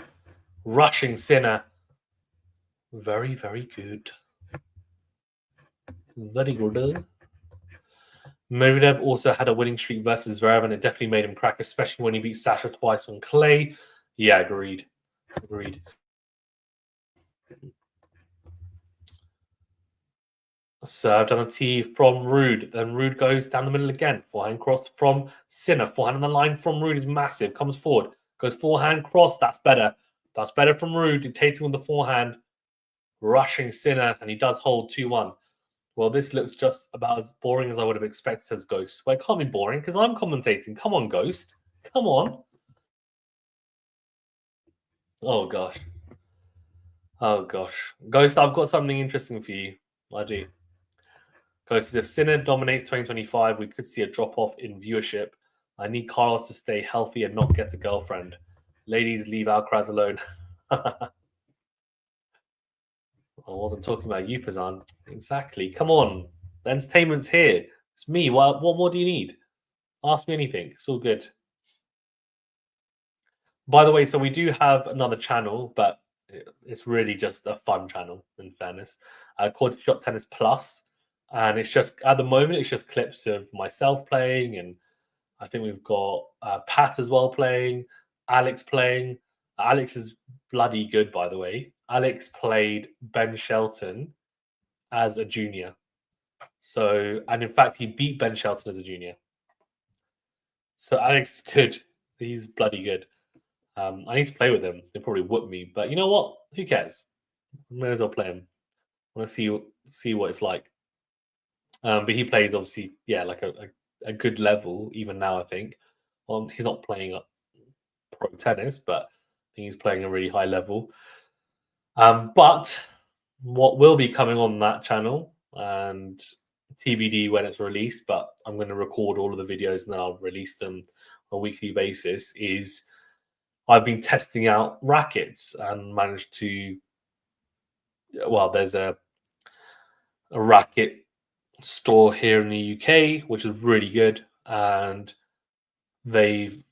Rushing Sinner. Very, very good. Very good. Medvedev also had a winning streak versus Zverev, and it definitely made him crack, especially when he beat Sasha twice on clay. Yeah, agreed. Agreed. Served on a tee from Ruud. Then Ruud goes down the middle again. Forehand cross from Sinner. Forehand on the line from Ruud is massive. Comes forward. Goes forehand cross. That's better. That's better from Ruud. Dictating with the forehand. Rushing Sinner. And he does hold 2-1. Well, this looks just about as boring as I would have expected, says Ghost. Well, it can't be boring because I'm commentating. Come on, Ghost. Come on. Oh, gosh. Oh, gosh. Ghost, I've got something interesting for you. I do. Because if Sinner dominates 2025, we could see a drop off in viewership. I need Carlos to stay healthy and not get a girlfriend. Ladies, leave Alcaraz alone. I wasn't talking about you, Pazan. Exactly. Come on. The entertainment's here. It's me. What more do you need? Ask me anything. It's all good. By the way, so we do have another channel, but it's really just a fun channel, in fairness, called Shot Tennis Plus. And it's just at the moment, it's just clips of myself playing, and I think we've got Pat as well playing, Alex playing. Alex is bloody good, by the way. Alex played Ben Shelton as a junior. So, and in fact, he beat Ben Shelton as a junior. So Alex is good. He's bloody good. I need to play with him. He'll probably whoop me, but you know what? Who cares? May as well play him. I want to see what it's like. But he plays obviously, yeah, like a good level even now. I think. He's not playing up pro tennis, but I think he's playing a really high level. But what will be coming on that channel and TBD when it's released, but I'm going to record all of the videos and then I'll release them on a weekly basis. Is I've been testing out rackets and managed to. Well, there's a racket store here in the UK, which is really good, and they've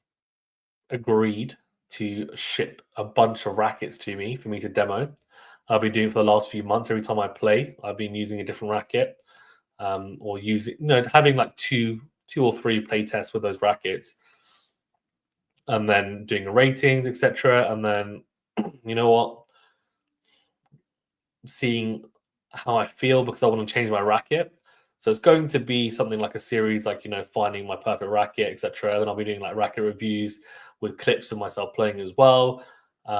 agreed to ship a bunch of rackets to me for me to demo. I've been doing it for the last few months. Every time I play, I've been using a different racket, or using, having like two or three play tests with those rackets, and then doing ratings, etc. And then, you know what, seeing how I feel because I want to change my racket. So it's going to be something like a series, like finding my perfect racket, etc. Then I'll be doing like racket reviews with clips of myself playing as well.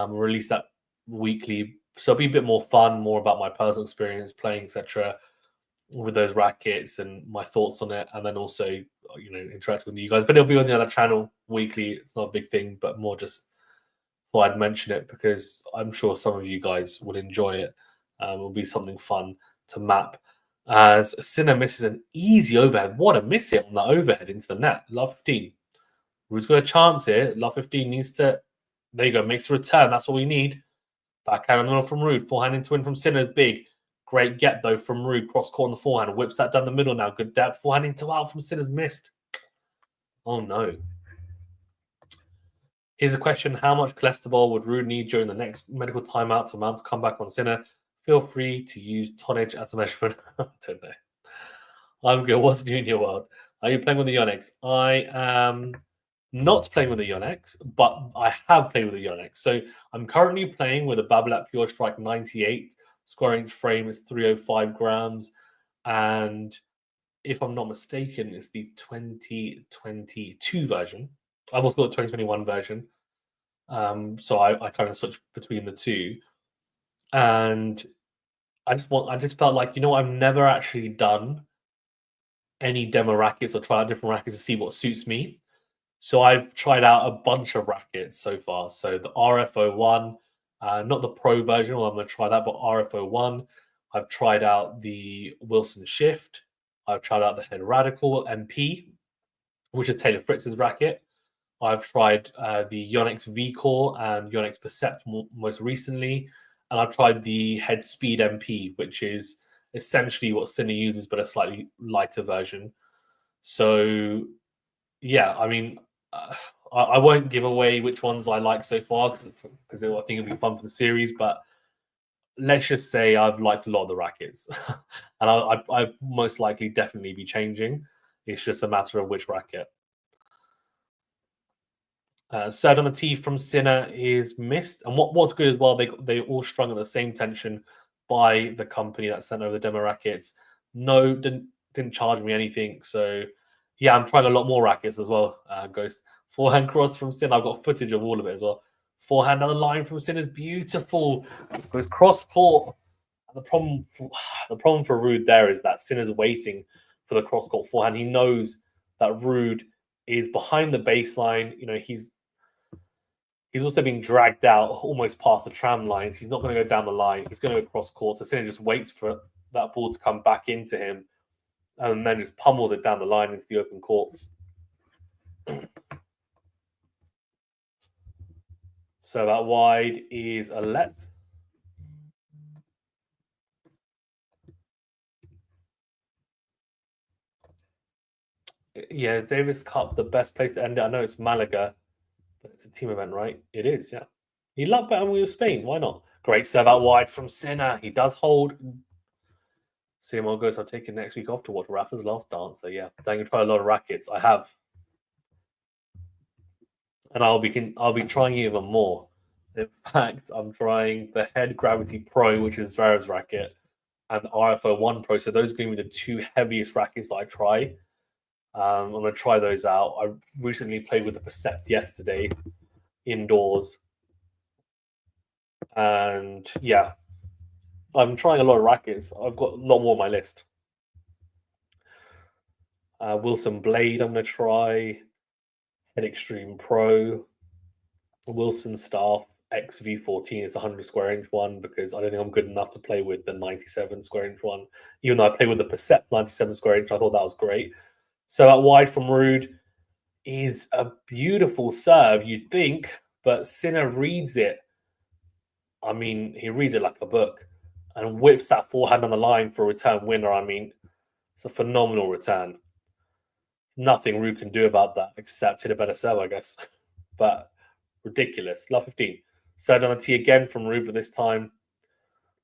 Release that weekly, so it'll be a bit more fun, more about my personal experience playing, etc. With those rackets and my thoughts on it, and then also interacting with you guys. But it'll be on the other channel weekly. It's not a big thing, but more just thought I'd mention it because I'm sure some of you guys would enjoy it. It'll be something fun to map. As Sinner misses an easy overhead. What a miss hit on that overhead into the net. Love 15. Ruud's got a chance here. Love 15 needs to. There you go. Makes a return. That's what we need. Backhand on the middle from Ruud. Forehand into win from Sinner is big. Great get though from Ruud. Cross court on the forehand. Whips that down the middle now. Good depth. Forehand into out from Sinner's missed. Oh no. Here's a question. How much cholesterol would Ruud need during the next medical timeout to mount to come back on Sinner? Feel free to use tonnage as a measurement. I don't know. I'm good. What's new in your world? Are you playing with the Yonex? I am not playing with the Yonex, but I have played with the Yonex. So I'm currently playing with a Babolat Pure Strike 98. Square inch frame is 305 grams. And if I'm not mistaken, it's the 2022 version. I've also got the 2021 version. So I kind of switch between the two. And I just felt like, I've never actually done any demo rackets or try out different rackets to see what suits me. So I've tried out a bunch of rackets so far. So the RF01, not the Pro version, well, I'm going to try that, but RF01. I've tried out the Wilson Shift. I've tried out the Head Radical MP, which is Taylor Fritz's racket. I've tried the Yonex V-Core and Yonex Percept most recently. And I've tried the Head Speed MP, which is essentially what Sinner uses, but a slightly lighter version. So, yeah, I mean, I won't give away which ones I like so far because I think it'll be fun for the series. But let's just say I've liked a lot of the rackets, and I most likely definitely be changing. It's just a matter of which racket. Third on the tee from Sinner is missed. And what's good as well, they all strung at the same tension by the company that sent over the demo rackets. No, didn't charge me anything. So yeah, I'm trying a lot more rackets as well. Ghost. Forehand cross from Sinner. I've got footage of all of it as well. Forehand down the line from Sinner is beautiful. Goes cross court. The problem for Ruud there is that Sinner's waiting for the cross court forehand. He knows that Ruud is behind the baseline. He's also being dragged out almost past the tram lines. He's not going to go down the line. He's going to go cross court. So Sinner just waits for that ball to come back into him and then just pummels it down the line into the open court. So that wide is a let. Yeah, is Davis Cup the best place to end it? I know it's Malaga, but it's a team event, right? It is, yeah. He loved betting with Spain. Why not? Great serve out wide from Sinner. He does hold. CML goes, I've taken next week off to watch Rafa's Last Dance. So yeah, I'm going to try a lot of rackets. I have. And I'll be trying even more. In fact, I'm trying the Head Gravity Pro, which is Zverev's racket, and the RFO 1 Pro. So those are going to be the two heaviest rackets that I try. I'm going to try those out. I recently played with the Percept yesterday indoors. And yeah, I'm trying a lot of rackets. I've got a lot more on my list. Wilson Blade, I'm going to try. Head Extreme Pro. Wilson Staff XV14 is a 100 square inch one because I don't think I'm good enough to play with the 97 square inch one. Even though I played with the Percept 97 square inch, I thought that was great. So out wide from Ruud is a beautiful serve, you'd think, but Sinner reads it. I mean, he reads it like a book and whips that forehand on the line for a return winner. I mean, it's a phenomenal return. Nothing Ruud can do about that except hit a better serve, I guess. But ridiculous. Love 15. Served on the tee again from Ruud, but this time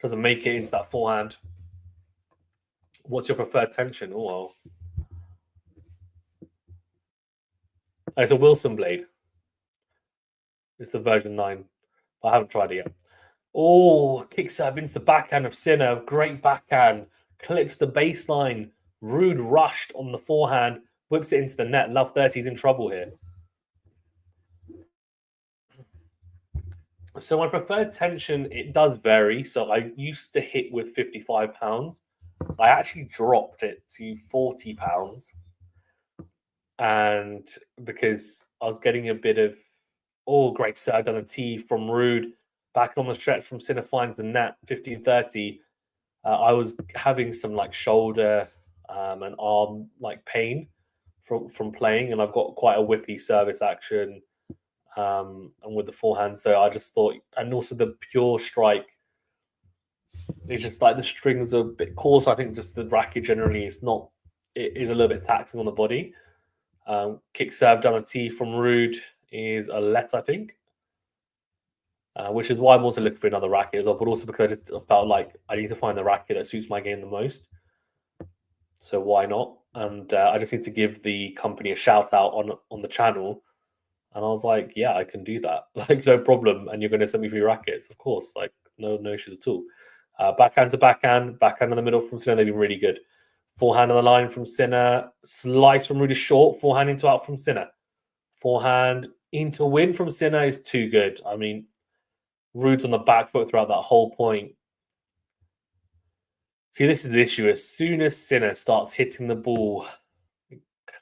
doesn't make it into that forehand. What's your preferred tension? Oh, well. It's a Wilson Blade. It's the version 9. I haven't tried it yet. Oh, kick serve into the backhand of Sinner. Great backhand. Clips the baseline. Ruud rushed on the forehand. Whips it into the net. Love 30's in trouble here. So my preferred tension, it does vary. So I used to hit with 55 pounds. I actually dropped it to 40 pounds. And because I was getting a bit of, great serve on the tee from Ruud. Back on the stretch from Sinner finds the net, 15-30. I was having some like shoulder and arm like pain from playing, and I've got quite a whippy service action and with the forehand. So I just thought, and also the pure strike, it's just like the strings are a bit coarse. I think just the racket generally is not, it is a little bit taxing on the body. Kick serve down a tee from Ruud is a let, I think. Which is why I'm also looking for another racket as well, but also because I just felt like I need to find the racket that suits my game the most. So why not? And I just need to give the company a shout out on the channel. And I was like, yeah, I can do that. Like, no problem. And you're going to send me free rackets, of course. Like, no issues at all. Backhand to backhand in the middle from Sinner. They've been really good. Forehand on the line from Sinner. Slice from Ruud is short. Forehand into out from Sinner. Forehand into win from Sinner is too good. I mean, Ruud's on the back foot throughout that whole point. See, this is the issue. As soon as Sinner starts hitting the ball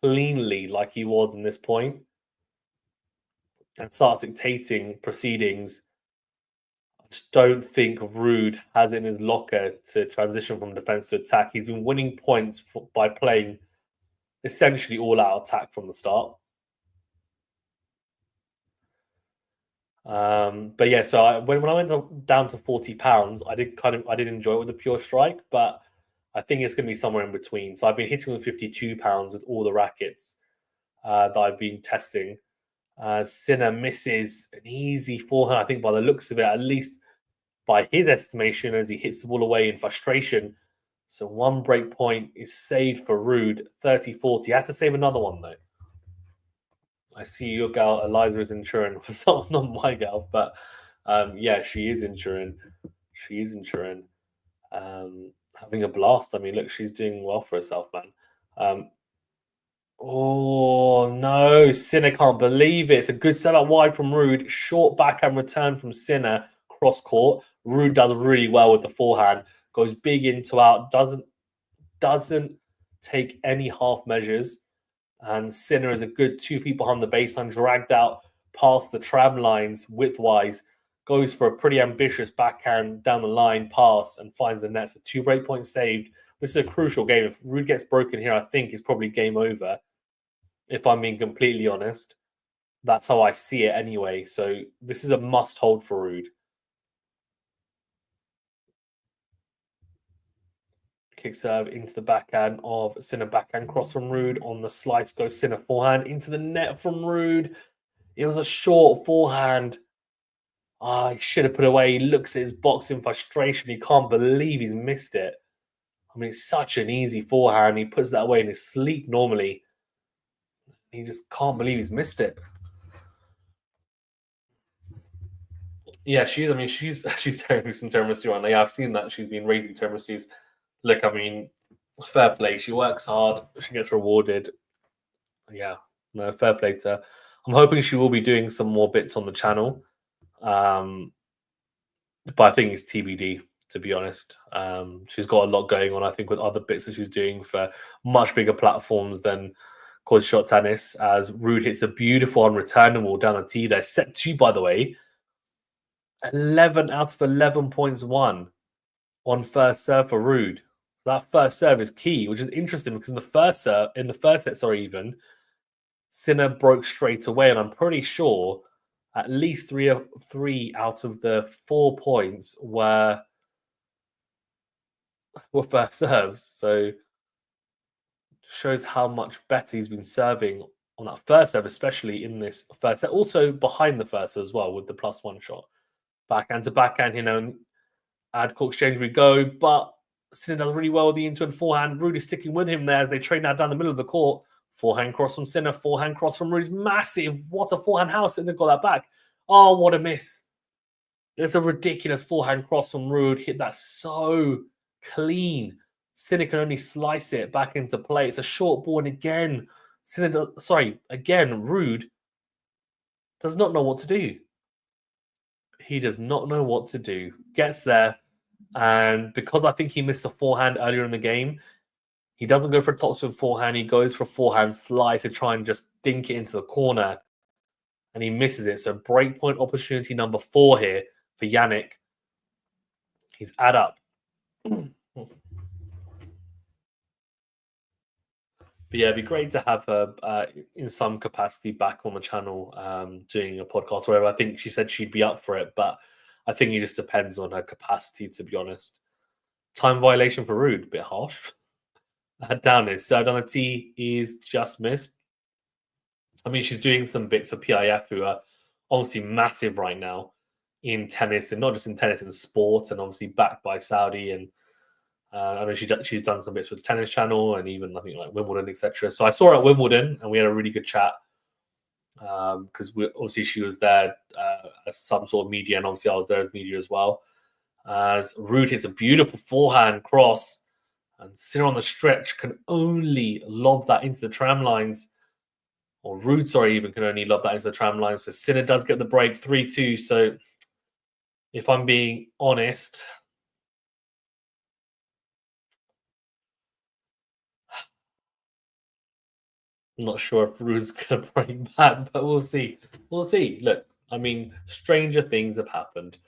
cleanly like he was in this point and starts dictating proceedings, I just don't think Ruud has it in his locker to transition from defense to attack. He's been winning points by playing essentially all-out attack from the start. But yeah, so when I went down to 40 pounds, I did enjoy it with the pure strike, but I think it's going to be somewhere in between. So I've been hitting with 52 pounds with all the rackets that I've been testing. Sinner misses an easy forehand, I think, by the looks of it, at least by his estimation, as he hits the ball away in frustration. So one break point is saved for Ruud, 30-40. He has to save another one, though. I see your gal, Eliza, is insuring. Not my gal, but yeah, she is insuring. She is insuring. Having a blast. I mean, look, she's doing well for herself, man. Oh, no. Sinner can't believe it. It's a good set up wide from Ruud. Short backhand return from Sinner. Cross court. Ruud does really well with the forehand. Goes big into out. Doesn't take any half measures. And Sinner is a good 2 feet behind the baseline, dragged out past the tram lines widthwise, goes for a pretty ambitious backhand down the line pass and finds the net. So 2 break points saved. This is a crucial game. If Ruud gets broken here, I think it's probably game over. If I'm being completely honest, that's how I see it anyway. So this is a must hold for Ruud. Kick serve into the backhand of Sinner, backhand cross from Ruud. On the slice goes Sinner, forehand into the net from Ruud. It was a short forehand. He should have put away. He looks at his box in frustration. He can't believe he's missed it. I mean, it's such an easy forehand. He puts that away in his sleep normally. He just can't believe he's missed it. Yeah, she's. I mean, she's she's tearing some tiramisu on. Yeah, I've seen that. She's been rating tiramisus. Look, I mean, fair play. She works hard. She gets rewarded. Yeah, no, fair play to her. I'm hoping she will be doing some more bits on the channel. Um, but I think it's TBD, to be honest. She's got a lot going on, I think, with other bits that she's doing for much bigger platforms than Court Shot Tennis. As Ruud hits a beautiful unreturnable down the tee there. Set two, by the way, 11 out of 11 points won on first serve for Ruud. That first serve is key, which is interesting because in the first set, sorry, even Sinner broke straight away, and I'm pretty sure at least three out of the 4 points were first serves. So shows how much better he's been serving on that first serve, especially in this first set. Also behind the first as well with the +1 shot. Backhand to backhand, add court exchange we go. But Sinner does really well with the into and forehand. Ruud is sticking with him there as they trade now down the middle of the court. Forehand cross from Sinner, forehand cross from Ruud. Massive. What a forehand house. Sinner got that back. Oh, what a miss. There's a ridiculous forehand cross from Ruud. Hit that so clean. Sinner can only slice it back into play. It's a short ball, and again, Ruud does not know what to do. He does not know what to do. Gets there, and because I think he missed a forehand earlier in the game, he doesn't go for a topspin forehand. He goes for a forehand slice to try and just dink it into the corner, and he misses it. So breakpoint opportunity number 4 here for Yannick. He's add up. But yeah, it'd be great to have her in some capacity back on the channel doing a podcast, where I think she said she'd be up for it, but I think it just depends on her capacity, to be honest. Time violation for Ruud, a bit harsh. Down is served on the tee is just missed. I mean, she's doing some bits for PIF, who are obviously massive right now in tennis, and not just in tennis, in sport, and obviously backed by Saudi. And I know she's done some bits with Tennis Channel and even I think like Wimbledon, etc. So I saw her at Wimbledon, and we had a really good chat because obviously she was there as some sort of media, and obviously I was there as media as well. As Ruud hits a beautiful forehand cross, and Sinner on the stretch can only lob that into the tram lines. Or Ruud, sorry, even can only lob that into the tram lines. So Sinner does get the break 3-2. So if I'm being honest, I'm not sure if Ruud's going to break back, but we'll see. We'll see. Look, I mean, stranger things have happened.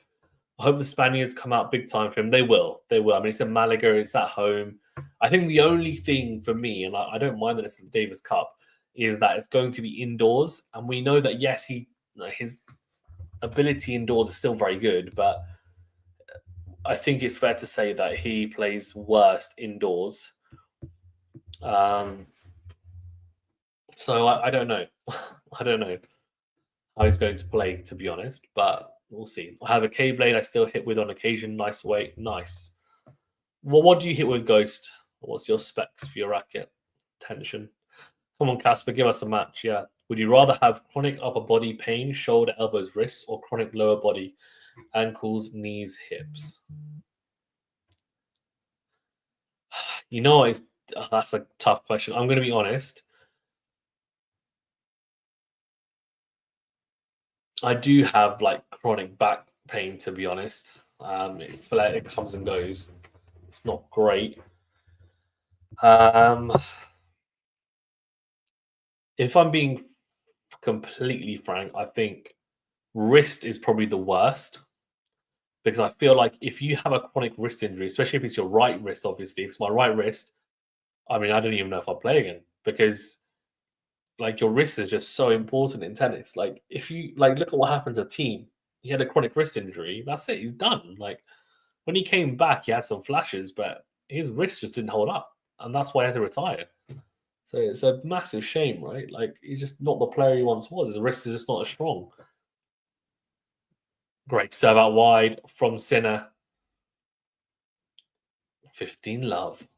I hope the Spaniards come out big time for him. They will. They will. I mean, it's in Malaga. It's at home. I think the only thing for me, and I don't mind that it's the Davis Cup, is that it's going to be indoors. And we know that, yes, his ability indoors is still very good, but I think it's fair to say that he plays worst indoors. So I don't know. I don't know how he's going to play, to be honest, but we'll see. I have a K-blade I still hit with on occasion. Nice weight. Nice. Well, what do you hit with Ghost? What's your specs for your racket? Tension. Come on, Casper, give us a match. Yeah. Would you rather have chronic upper body pain, shoulder, elbows, wrists, or chronic lower body, ankles, knees, hips? You know, that's a tough question. I'm going to be honest. I do have like chronic back pain, to be honest. It comes and goes. It's not great. If I'm being completely frank, I think wrist is probably the worst, because I feel like if you have a chronic wrist injury, especially if it's your right wrist, obviously, if it's my right wrist, I mean, I don't even know if I'll play again, because like your wrist is just so important in tennis. Like if you like look at what happened to Team, he had a chronic wrist injury. That's it. He's done. Like when he came back, he had some flashes, but his wrist just didn't hold up, and that's why he had to retire. So it's a massive shame, right? Like he's just not the player he once was. His wrist is just not as strong. Great serve out wide from Sinner. 15 love.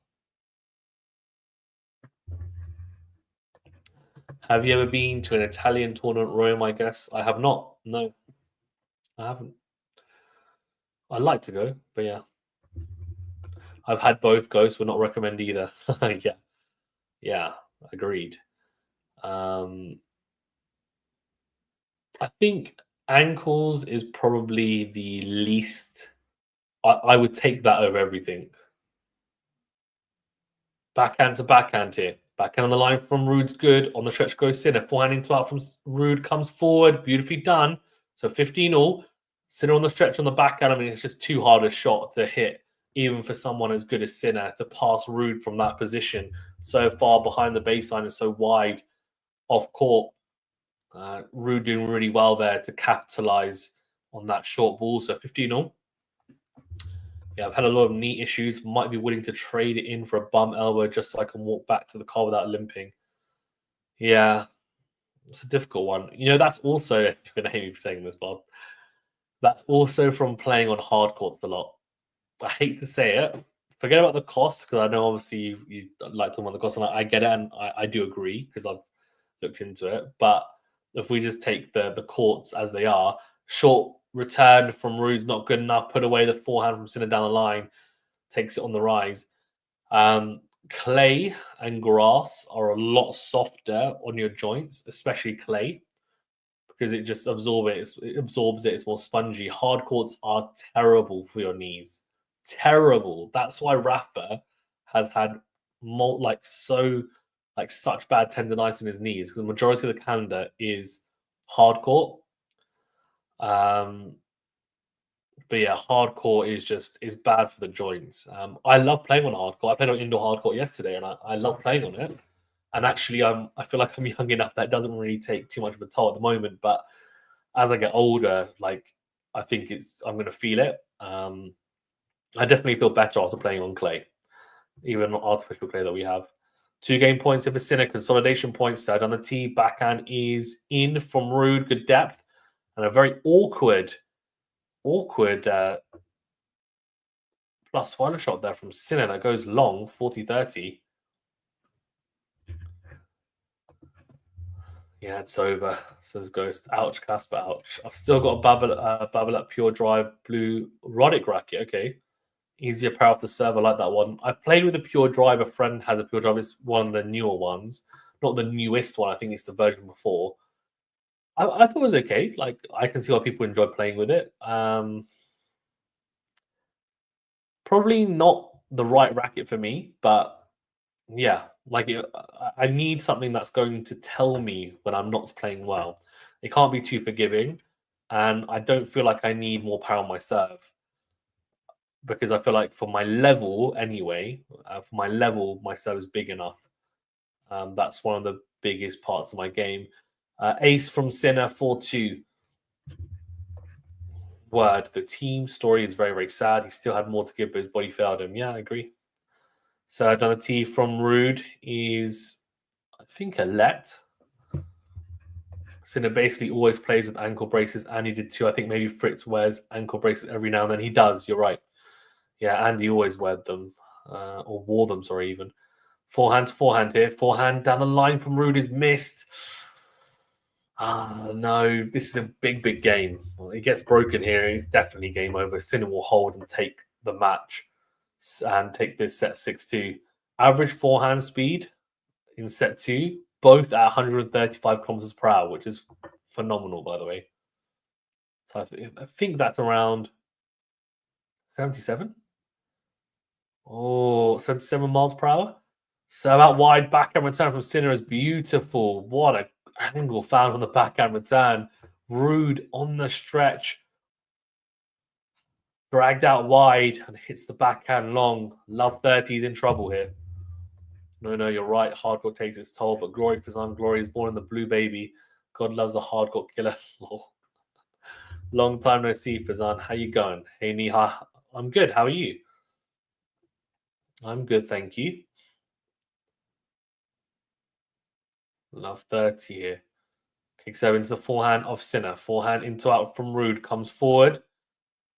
Have you ever been to an Italian tournament, Rome? I guess I have not. No, I haven't. I'd like to go, but yeah, I've had both go, so would not recommend either. Yeah, yeah, agreed. Um, I think ankles is probably the least. I would take that over everything. Backhand to backhand here. Backhand on the line from Ruud's good. On the stretch goes Sinner. Forehand into out from Ruud comes forward. Beautifully done. So 15 all. Sinner on the stretch on the backhand. I mean, it's just too hard a shot to hit, even for someone as good as Sinner, to pass Ruud from that position so far behind the baseline and so wide off court. Ruud doing really well there to capitalize on that short ball. So 15 all. Yeah, I've had a lot of knee issues. Might be willing to trade it in for a bum elbow just so I can walk back to the car without limping. Yeah, it's a difficult one. That's also, you're going to hate me for saying this, Bob. That's also from playing on hard courts a lot. I hate to say it. Forget about the cost, because I know obviously you like talking about the cost, and I get it, and I do agree because I've looked into it. But if we just take the courts as they are, short return from Ruud's not good enough. Put away the forehand from Sinner down the line, takes it on the rise. Clay and grass are a lot softer on your joints, especially clay, because it just absorbs it. It's more spongy. Hard courts are terrible for your knees. Terrible. That's why Rafa has had such bad tendonitis in his knees, because the majority of the calendar is hard court. But yeah, hardcore is bad for the joints. I love playing on hardcore. I played on indoor hardcore yesterday, and I love playing on it. And actually, I feel like I'm young enough that it doesn't really take too much of a toll at the moment. But as I get older, I think I'm going to feel it. I definitely feel better after playing on clay, even artificial clay that we have. 2 game points if a Sinner, consolidation points. Side on the tee, backhand is in from Ruud, good depth, and a very awkward plus one shot there from Sinner that goes long, 40-30. Yeah, it's over, says Ghost. Ouch, Casper, ouch. I've still got a Babble Up Pure Drive Blue Rodic racket. Okay. Easier power off the serve. I like that one. I've played with a Pure Drive. A friend has a Pure Drive. It's one of the newer ones. Not the newest one. I think it's the version before. I thought it was okay. I can see why people enjoy playing with it. Probably not the right racket for me, but yeah, I need something that's going to tell me when I'm not playing well. It can't be too forgiving, and I don't feel like I need more power on my serve, because I feel like for my level anyway, my serve is big enough. That's one of the biggest parts of my game. Ace from Sinner 4-2. Word. The team story is very, very sad. He still had more to give, but his body failed him. Yeah, I agree. So another T from Ruud is, I think, a let. Sinner basically always plays with ankle braces, and he did too. I think maybe Fritz wears ankle braces every now and then. He does, you're right. Yeah, Andy always wear them, or wore them, sorry, even. Forehand to forehand here. Forehand down the line from Ruud is missed. No, this is a big, big game. Well, it gets broken here. It's definitely game over. Sinner will hold and take the match and take this set 6-2. Average forehand speed in set 2, both at 135 kilometers per hour, which is phenomenal, by the way. So I think that's around 77. Oh, 77 miles per hour. So that wide backhand return from Sinner is beautiful. What a angle found on the backhand return. Ruud on the stretch. Dragged out wide and hits the backhand long. Love 30's in trouble here. No, you're right. Hardcore takes its toll, but glory for Zan. Glory is born in the blue baby. God loves a hardcore killer. Long time no see, Fazan. How you going? Hey, Niha. I'm good. How are you? I'm good, thank you. Love 30 here. Kicks over into the forehand of Sinner. Forehand into out from Ruud. Comes forward.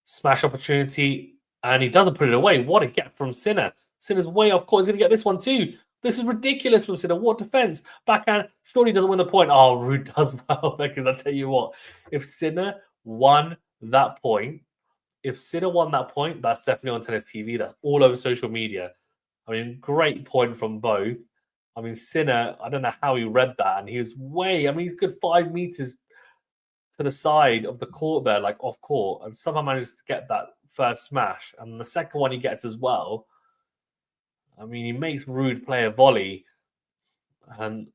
Smash opportunity. And he doesn't put it away. What a get from Sinner. Sinner's way off court. He's going to get this one too. This is ridiculous from Sinner. What defense? Backhand. Surely doesn't win the point. Oh, Ruud does well because I tell you what, if Sinner won that point, that's definitely on tennis TV. That's all over social media. I mean, great point from both. I mean, Sinner, I don't know how he read that, and he was he's good 5 meters to the side of the court there, like off court, and somehow manages to get that first smash. And the second one he gets as well. I mean, he makes Ruud play a volley, and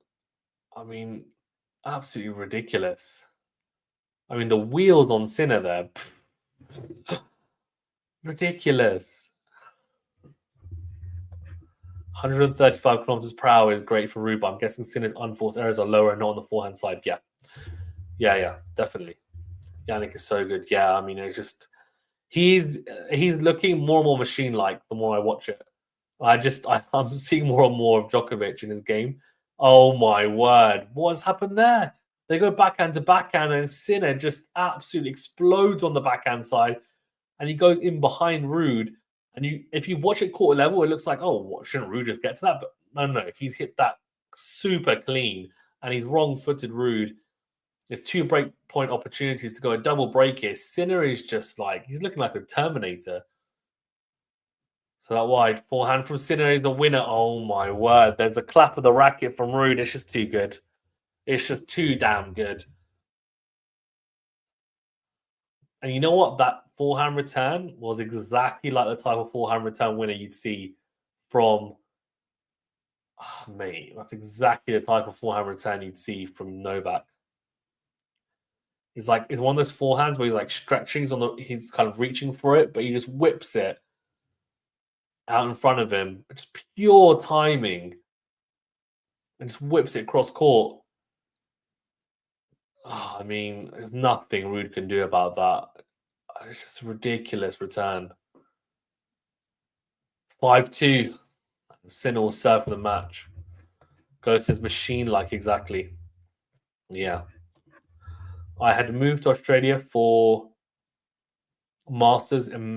I mean, absolutely ridiculous. I mean, the wheels on Sinner there, ridiculous. 135 kilometers per hour is great for Ruud, but I'm guessing Sinner's unforced errors are lower and not on the forehand side. Yeah, definitely. Yannick is so good. Yeah, I mean, it's just he's looking more and more machine-like the more I watch it. I'm seeing more and more of Djokovic in his game. Oh my word, what has happened there? They go backhand to backhand, and Sinner just absolutely explodes on the backhand side, and he goes in behind Ruud. And if you watch it court level, it looks like, oh, what, shouldn't Ruud just get to that? But no, he's hit that super clean, and he's wrong-footed Ruud. There's 2 break point opportunities to go a double break here. Sinner is just like he's looking like a Terminator. So that wide forehand from Sinner is the winner. Oh my word! There's a clap of the racket from Ruud. It's just too good. It's just too damn good. And you know what? That forehand return was exactly like the type of forehand return winner you'd see from. Oh, mate, that's exactly the type of forehand return you'd see from Novak. It's one of those forehands where he's like stretching, he's kind of reaching for it, but he just whips it out in front of him. Just pure timing. And just whips it across court. Oh, I mean, there's nothing Ruud can do about that. It's just a ridiculous return. 5-2. Sinner will serve for the match. Goes his machine like exactly. Yeah. I had moved to Australia for a master's in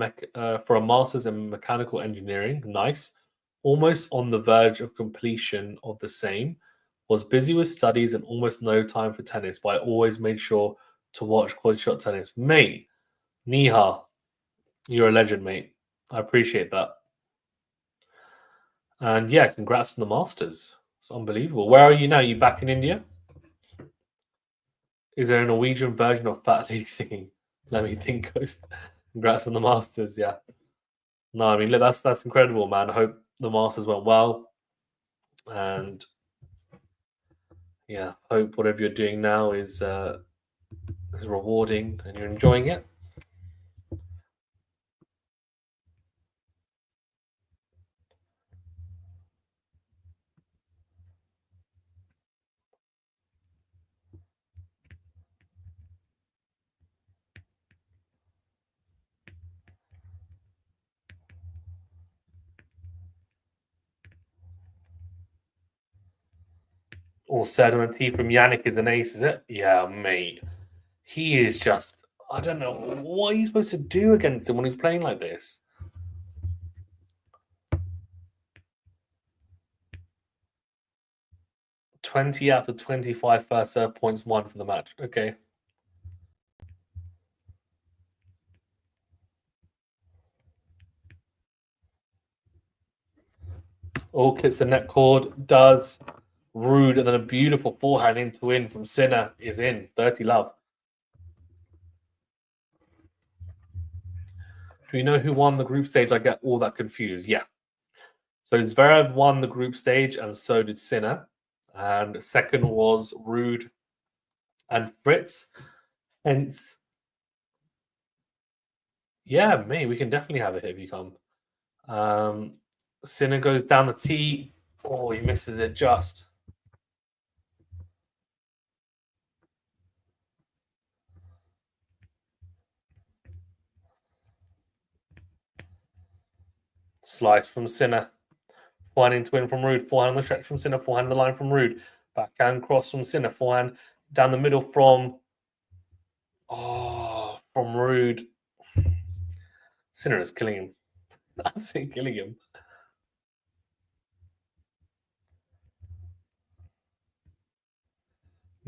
mechanical engineering. Nice. Almost on the verge of completion of the same. Was busy with studies and almost no time for tennis, but I always made sure to watch quality shot tennis. Mate, Niha, you're a legend, mate. I appreciate that. And yeah, congrats on the Masters. It's unbelievable. Where are you now? You back in India? Is there a Norwegian version of Fat Lady singing? Let me think. Congrats on the Masters. Yeah. No, I mean, look, that's incredible, man. I hope the Masters went well, and yeah, hope whatever you're doing now is rewarding and you're enjoying it. All said on the tee from Yannick is an ace, is it? Yeah, mate. He is just. I don't know. What are you supposed to do against him when he's playing like this? 20 out of 25 first serve points won for the match. Okay. All clips the net cord. Does Ruud, and then a beautiful forehand in from Sinner is in. 30 love. Do we know who won the group stage? I get all that confused. Yeah. So Zverev won the group stage, and so did Sinner. And second was Ruud and Fritz. Hence, yeah, me, we can definitely have it if you come. Sinner goes down the tee. Oh, he misses it just. Slice from Sinner. Forehand into win from Ruud. Forehand on the stretch from Sinner. Forehand on the line from Ruud. Backhand cross from Sinner. Forehand down the middle from Ruud. Sinner is killing him. Absolutely killing him.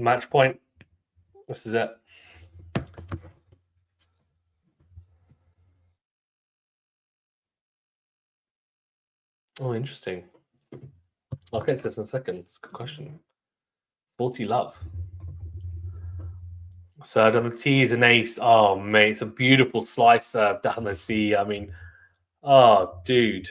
Match point. This is it. Oh, interesting. I'll get to this in a second. It's a good question. 40 love. Served on the tee is an ace. Oh, mate, it's a beautiful slice serve down the tee. I mean, oh, dude.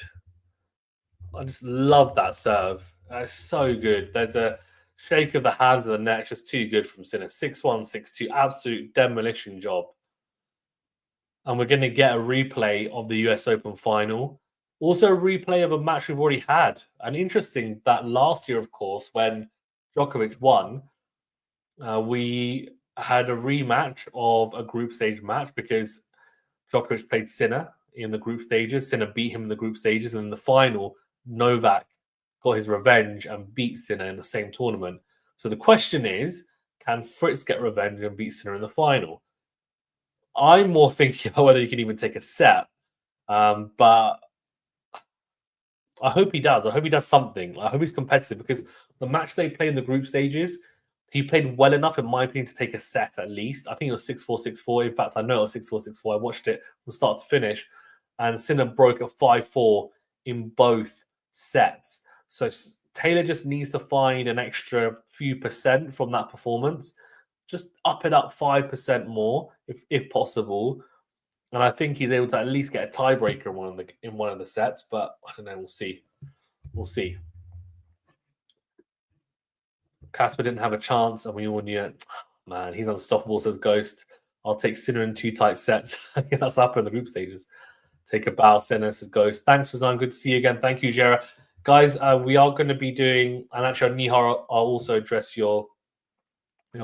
I just love that serve. That's so good. There's a shake of the hands of the net, just too good from Sinner. 6-1, 6-2, absolute demolition job. And we're going to get a replay of the US Open final. Also, a replay of a match we've already had. And interesting that last year, of course, when Djokovic won, we had a rematch of a group stage match because Djokovic played Sinner in the group stages. Sinner beat him in the group stages. And in the final, Novak got his revenge and beat Sinner in the same tournament. So the question is, can Fritz get revenge and beat Sinner in the final? I'm more thinking about whether he can even take a set. But I hope he does. I hope he does something. I hope he's competitive because the match they play in the group stages, he played well enough, in my opinion, to take a set at least. I think it was 6-4, 6-4. In fact, I know it was 6-4, 6-4. I watched it from start to finish. And Sinner broke a 5-4 in both sets. So Taylor just needs to find an extra few percent from that performance. Just up it up 5% more, if possible. And I think he's able to at least get a tiebreaker in one of the sets, but I don't know. We'll see. We'll see. Casper didn't have a chance, and we all knew it. Man, he's unstoppable, says Ghost. I'll take Sinner in 2 tight sets. That's up in the group stages. Take a bow, Sinner, says Ghost. Thanks, Fazan. Good to see you again. Thank you, Jera. Guys, we are going to be doing, and actually, Nihar, I'll also address your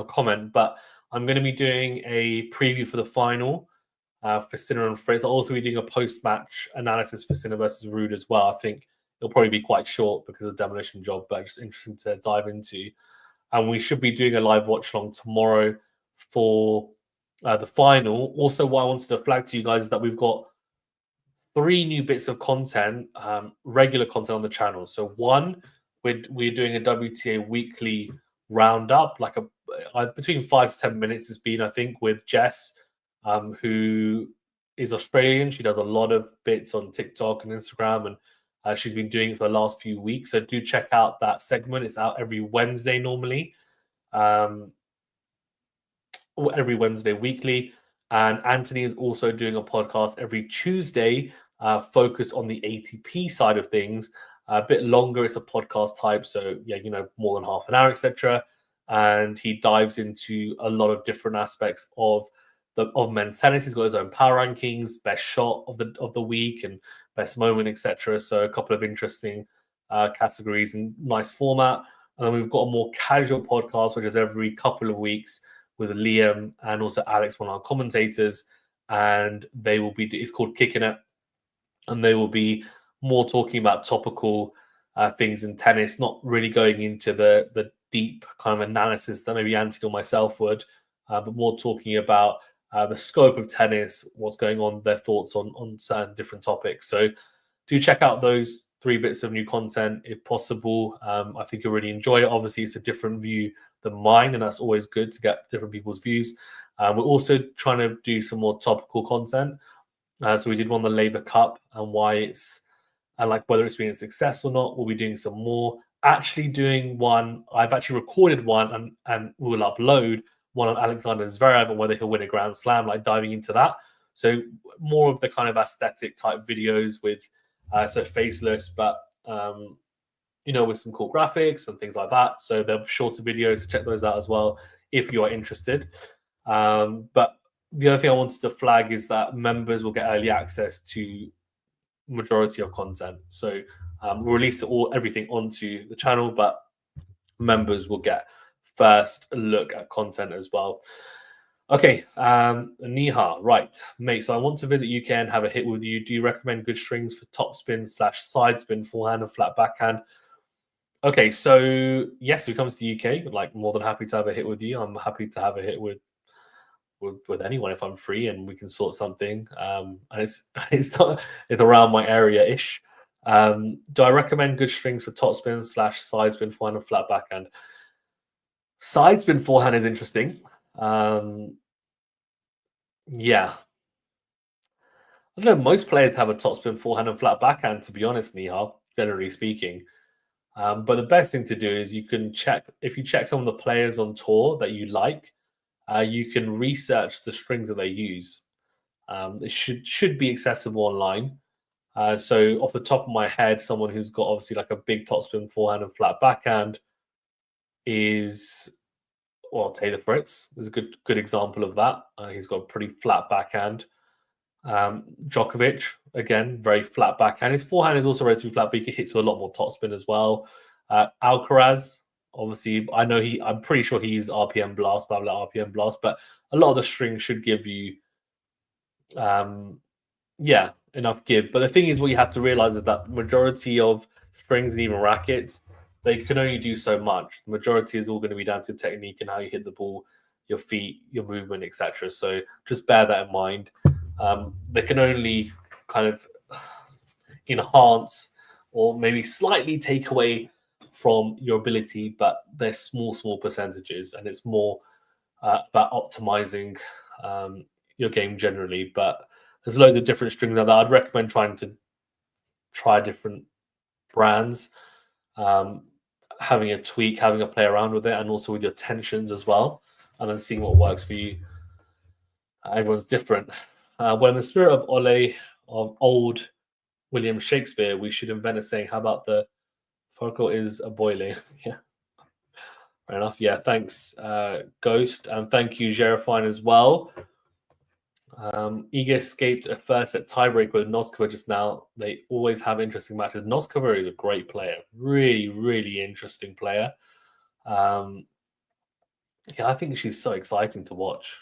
comment, but I'm going to be doing a preview for the final for Sinner and Fritz. I'll also be doing a post-match analysis for Sinner versus Ruud as well. I think it'll probably be quite short because of the demolition job, but just interesting to dive into. And we should be doing a live watch along tomorrow for the final. Also, what I wanted to flag to you guys is that we've got 3 new bits of content, regular content on the channel. So one, we're doing a WTA weekly roundup, like between 5 to 10 minutes it's been, I think, with Jess, who is Australian. She does a lot of bits on TikTok and Instagram, and she's been doing it for the last few weeks. So do check out that segment. It's out every Wednesday normally, every Wednesday weekly. And Anthony is also doing a podcast every Tuesday, focused on the ATP side of things. A bit longer. It's a podcast type, so yeah, more than half an hour, etc. And he dives into a lot of different aspects of men's tennis. He's got his own power rankings, best shot of the week, and best moment, etc. So a couple of interesting categories and nice format. And then we've got a more casual podcast, which is every couple of weeks with Liam and also Alex, one of our commentators, and they will be. It's called Kicking It, and they will be more talking about topical things in tennis, not really going into the deep kind of analysis that maybe Anthony or myself would, but more talking about the scope of tennis, what's going on, their thoughts on certain different topics. So do check out those 3 bits of new content if possible. I think you'll really enjoy it. Obviously, it's a different view than mine, and that's always good to get different people's views. We're also trying to do some more topical content. So we did one on the Labour Cup and why it's, and like whether it's been a success or not. We'll be doing some more. Actually doing one, I've actually recorded one and we'll upload one on Alexander Zverev and whether he'll win a Grand Slam, like diving into that. So more of the kind of aesthetic type videos with, so faceless, but, with some cool graphics and things like that. So they're shorter videos, so check those out as well if you are interested. But the other thing I wanted to flag is that members will get early access to majority of content. So we'll release everything onto the channel, but members will get first look at content as well. Okay, Niha, right, mate. So I want to visit UK and have a hit with you. Do you recommend good strings for topspin / side spin, forehand and flat backhand? Okay, so yes, if it comes to the UK, like more than happy to have a hit with you. I'm happy to have a hit with anyone if I'm free and we can sort something. And it's around my area ish. Do I recommend good strings for topspin / side spin, forehand and flat backhand? Side spin forehand is interesting. Yeah. I don't know, most players have a topspin forehand and flat backhand, to be honest, Nihal, generally speaking. But the best thing to do is you can check, if you check some of the players on tour that you like, you can research the strings that they use. It should be accessible online. So off the top of my head, someone who's got obviously like a big topspin forehand and flat backhand is, well, Taylor Fritz is a good example of that. He's got a pretty flat backhand. Djokovic, again, very flat backhand. His forehand is also relatively flat, but he hits with a lot more topspin as well. Alcaraz, obviously, I'm pretty sure he used RPM Blast, blah, blah, RPM Blast, but a lot of the strings should give you, enough give. But the thing is, what you have to realize is that majority of strings and even rackets, they can only do so much. The majority is all going to be down to technique and how you hit the ball, your feet, your movement, etc. So just bear that in mind. They can only kind of enhance or maybe slightly take away from your ability, but they're small percentages, and it's more about optimizing your game generally. But there's loads of different strings like that. I'd recommend trying to try different brands, having a tweak, having a play around with it, and also with your tensions as well, and then seeing what works for you. Everyone's different. Well, in the spirit of Ole, of old William Shakespeare, we should invent a saying, how about the Farco is a boiling? Yeah. Fair enough. Yeah, thanks, Ghost. And thank you, Jerifine, as well. Iga escaped a first set tiebreak with Noskova just now. They always have interesting matches. Noskova is a great player. Really, really interesting player. Yeah, I think she's so exciting to watch.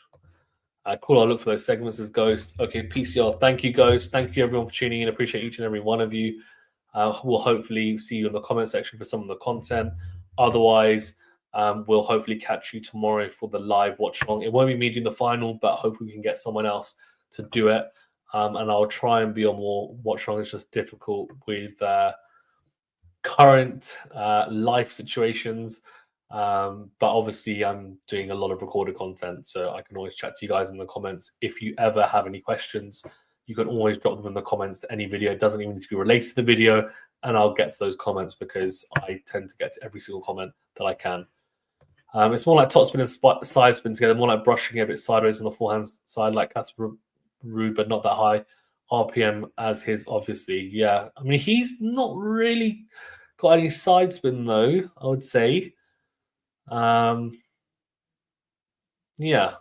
Cool. I'll look for those segments as Ghost. Okay, PCR. Thank you, Ghost. Thank you, everyone, for tuning in. Appreciate each and every one of you. We'll hopefully see you in the comment section for some of the content. Otherwise, we'll hopefully catch you tomorrow for the live watch along. It won't be me doing the final, but hopefully we can get someone else to do it. And I'll try and be on more watch along. It's just difficult with current life situations. But obviously I'm doing a lot of recorded content, so I can always chat to you guys in the comments. If you ever have any questions, you can always drop them in the comments to any video. It doesn't even need to be related to the video, and I'll get to those comments because I tend to get to every single comment that I can. It's more like topspin and side spin together, more like brushing a bit sideways on the forehand side, like Casper Ruud, but not that high. RPM as his, obviously. Yeah, I mean, he's not really got any side spin, though, I would say. Yeah.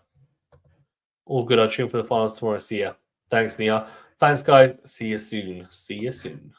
All good. I'll tune for the finals tomorrow. See ya. Thanks, Nia. Thanks, guys. See you soon. See you soon.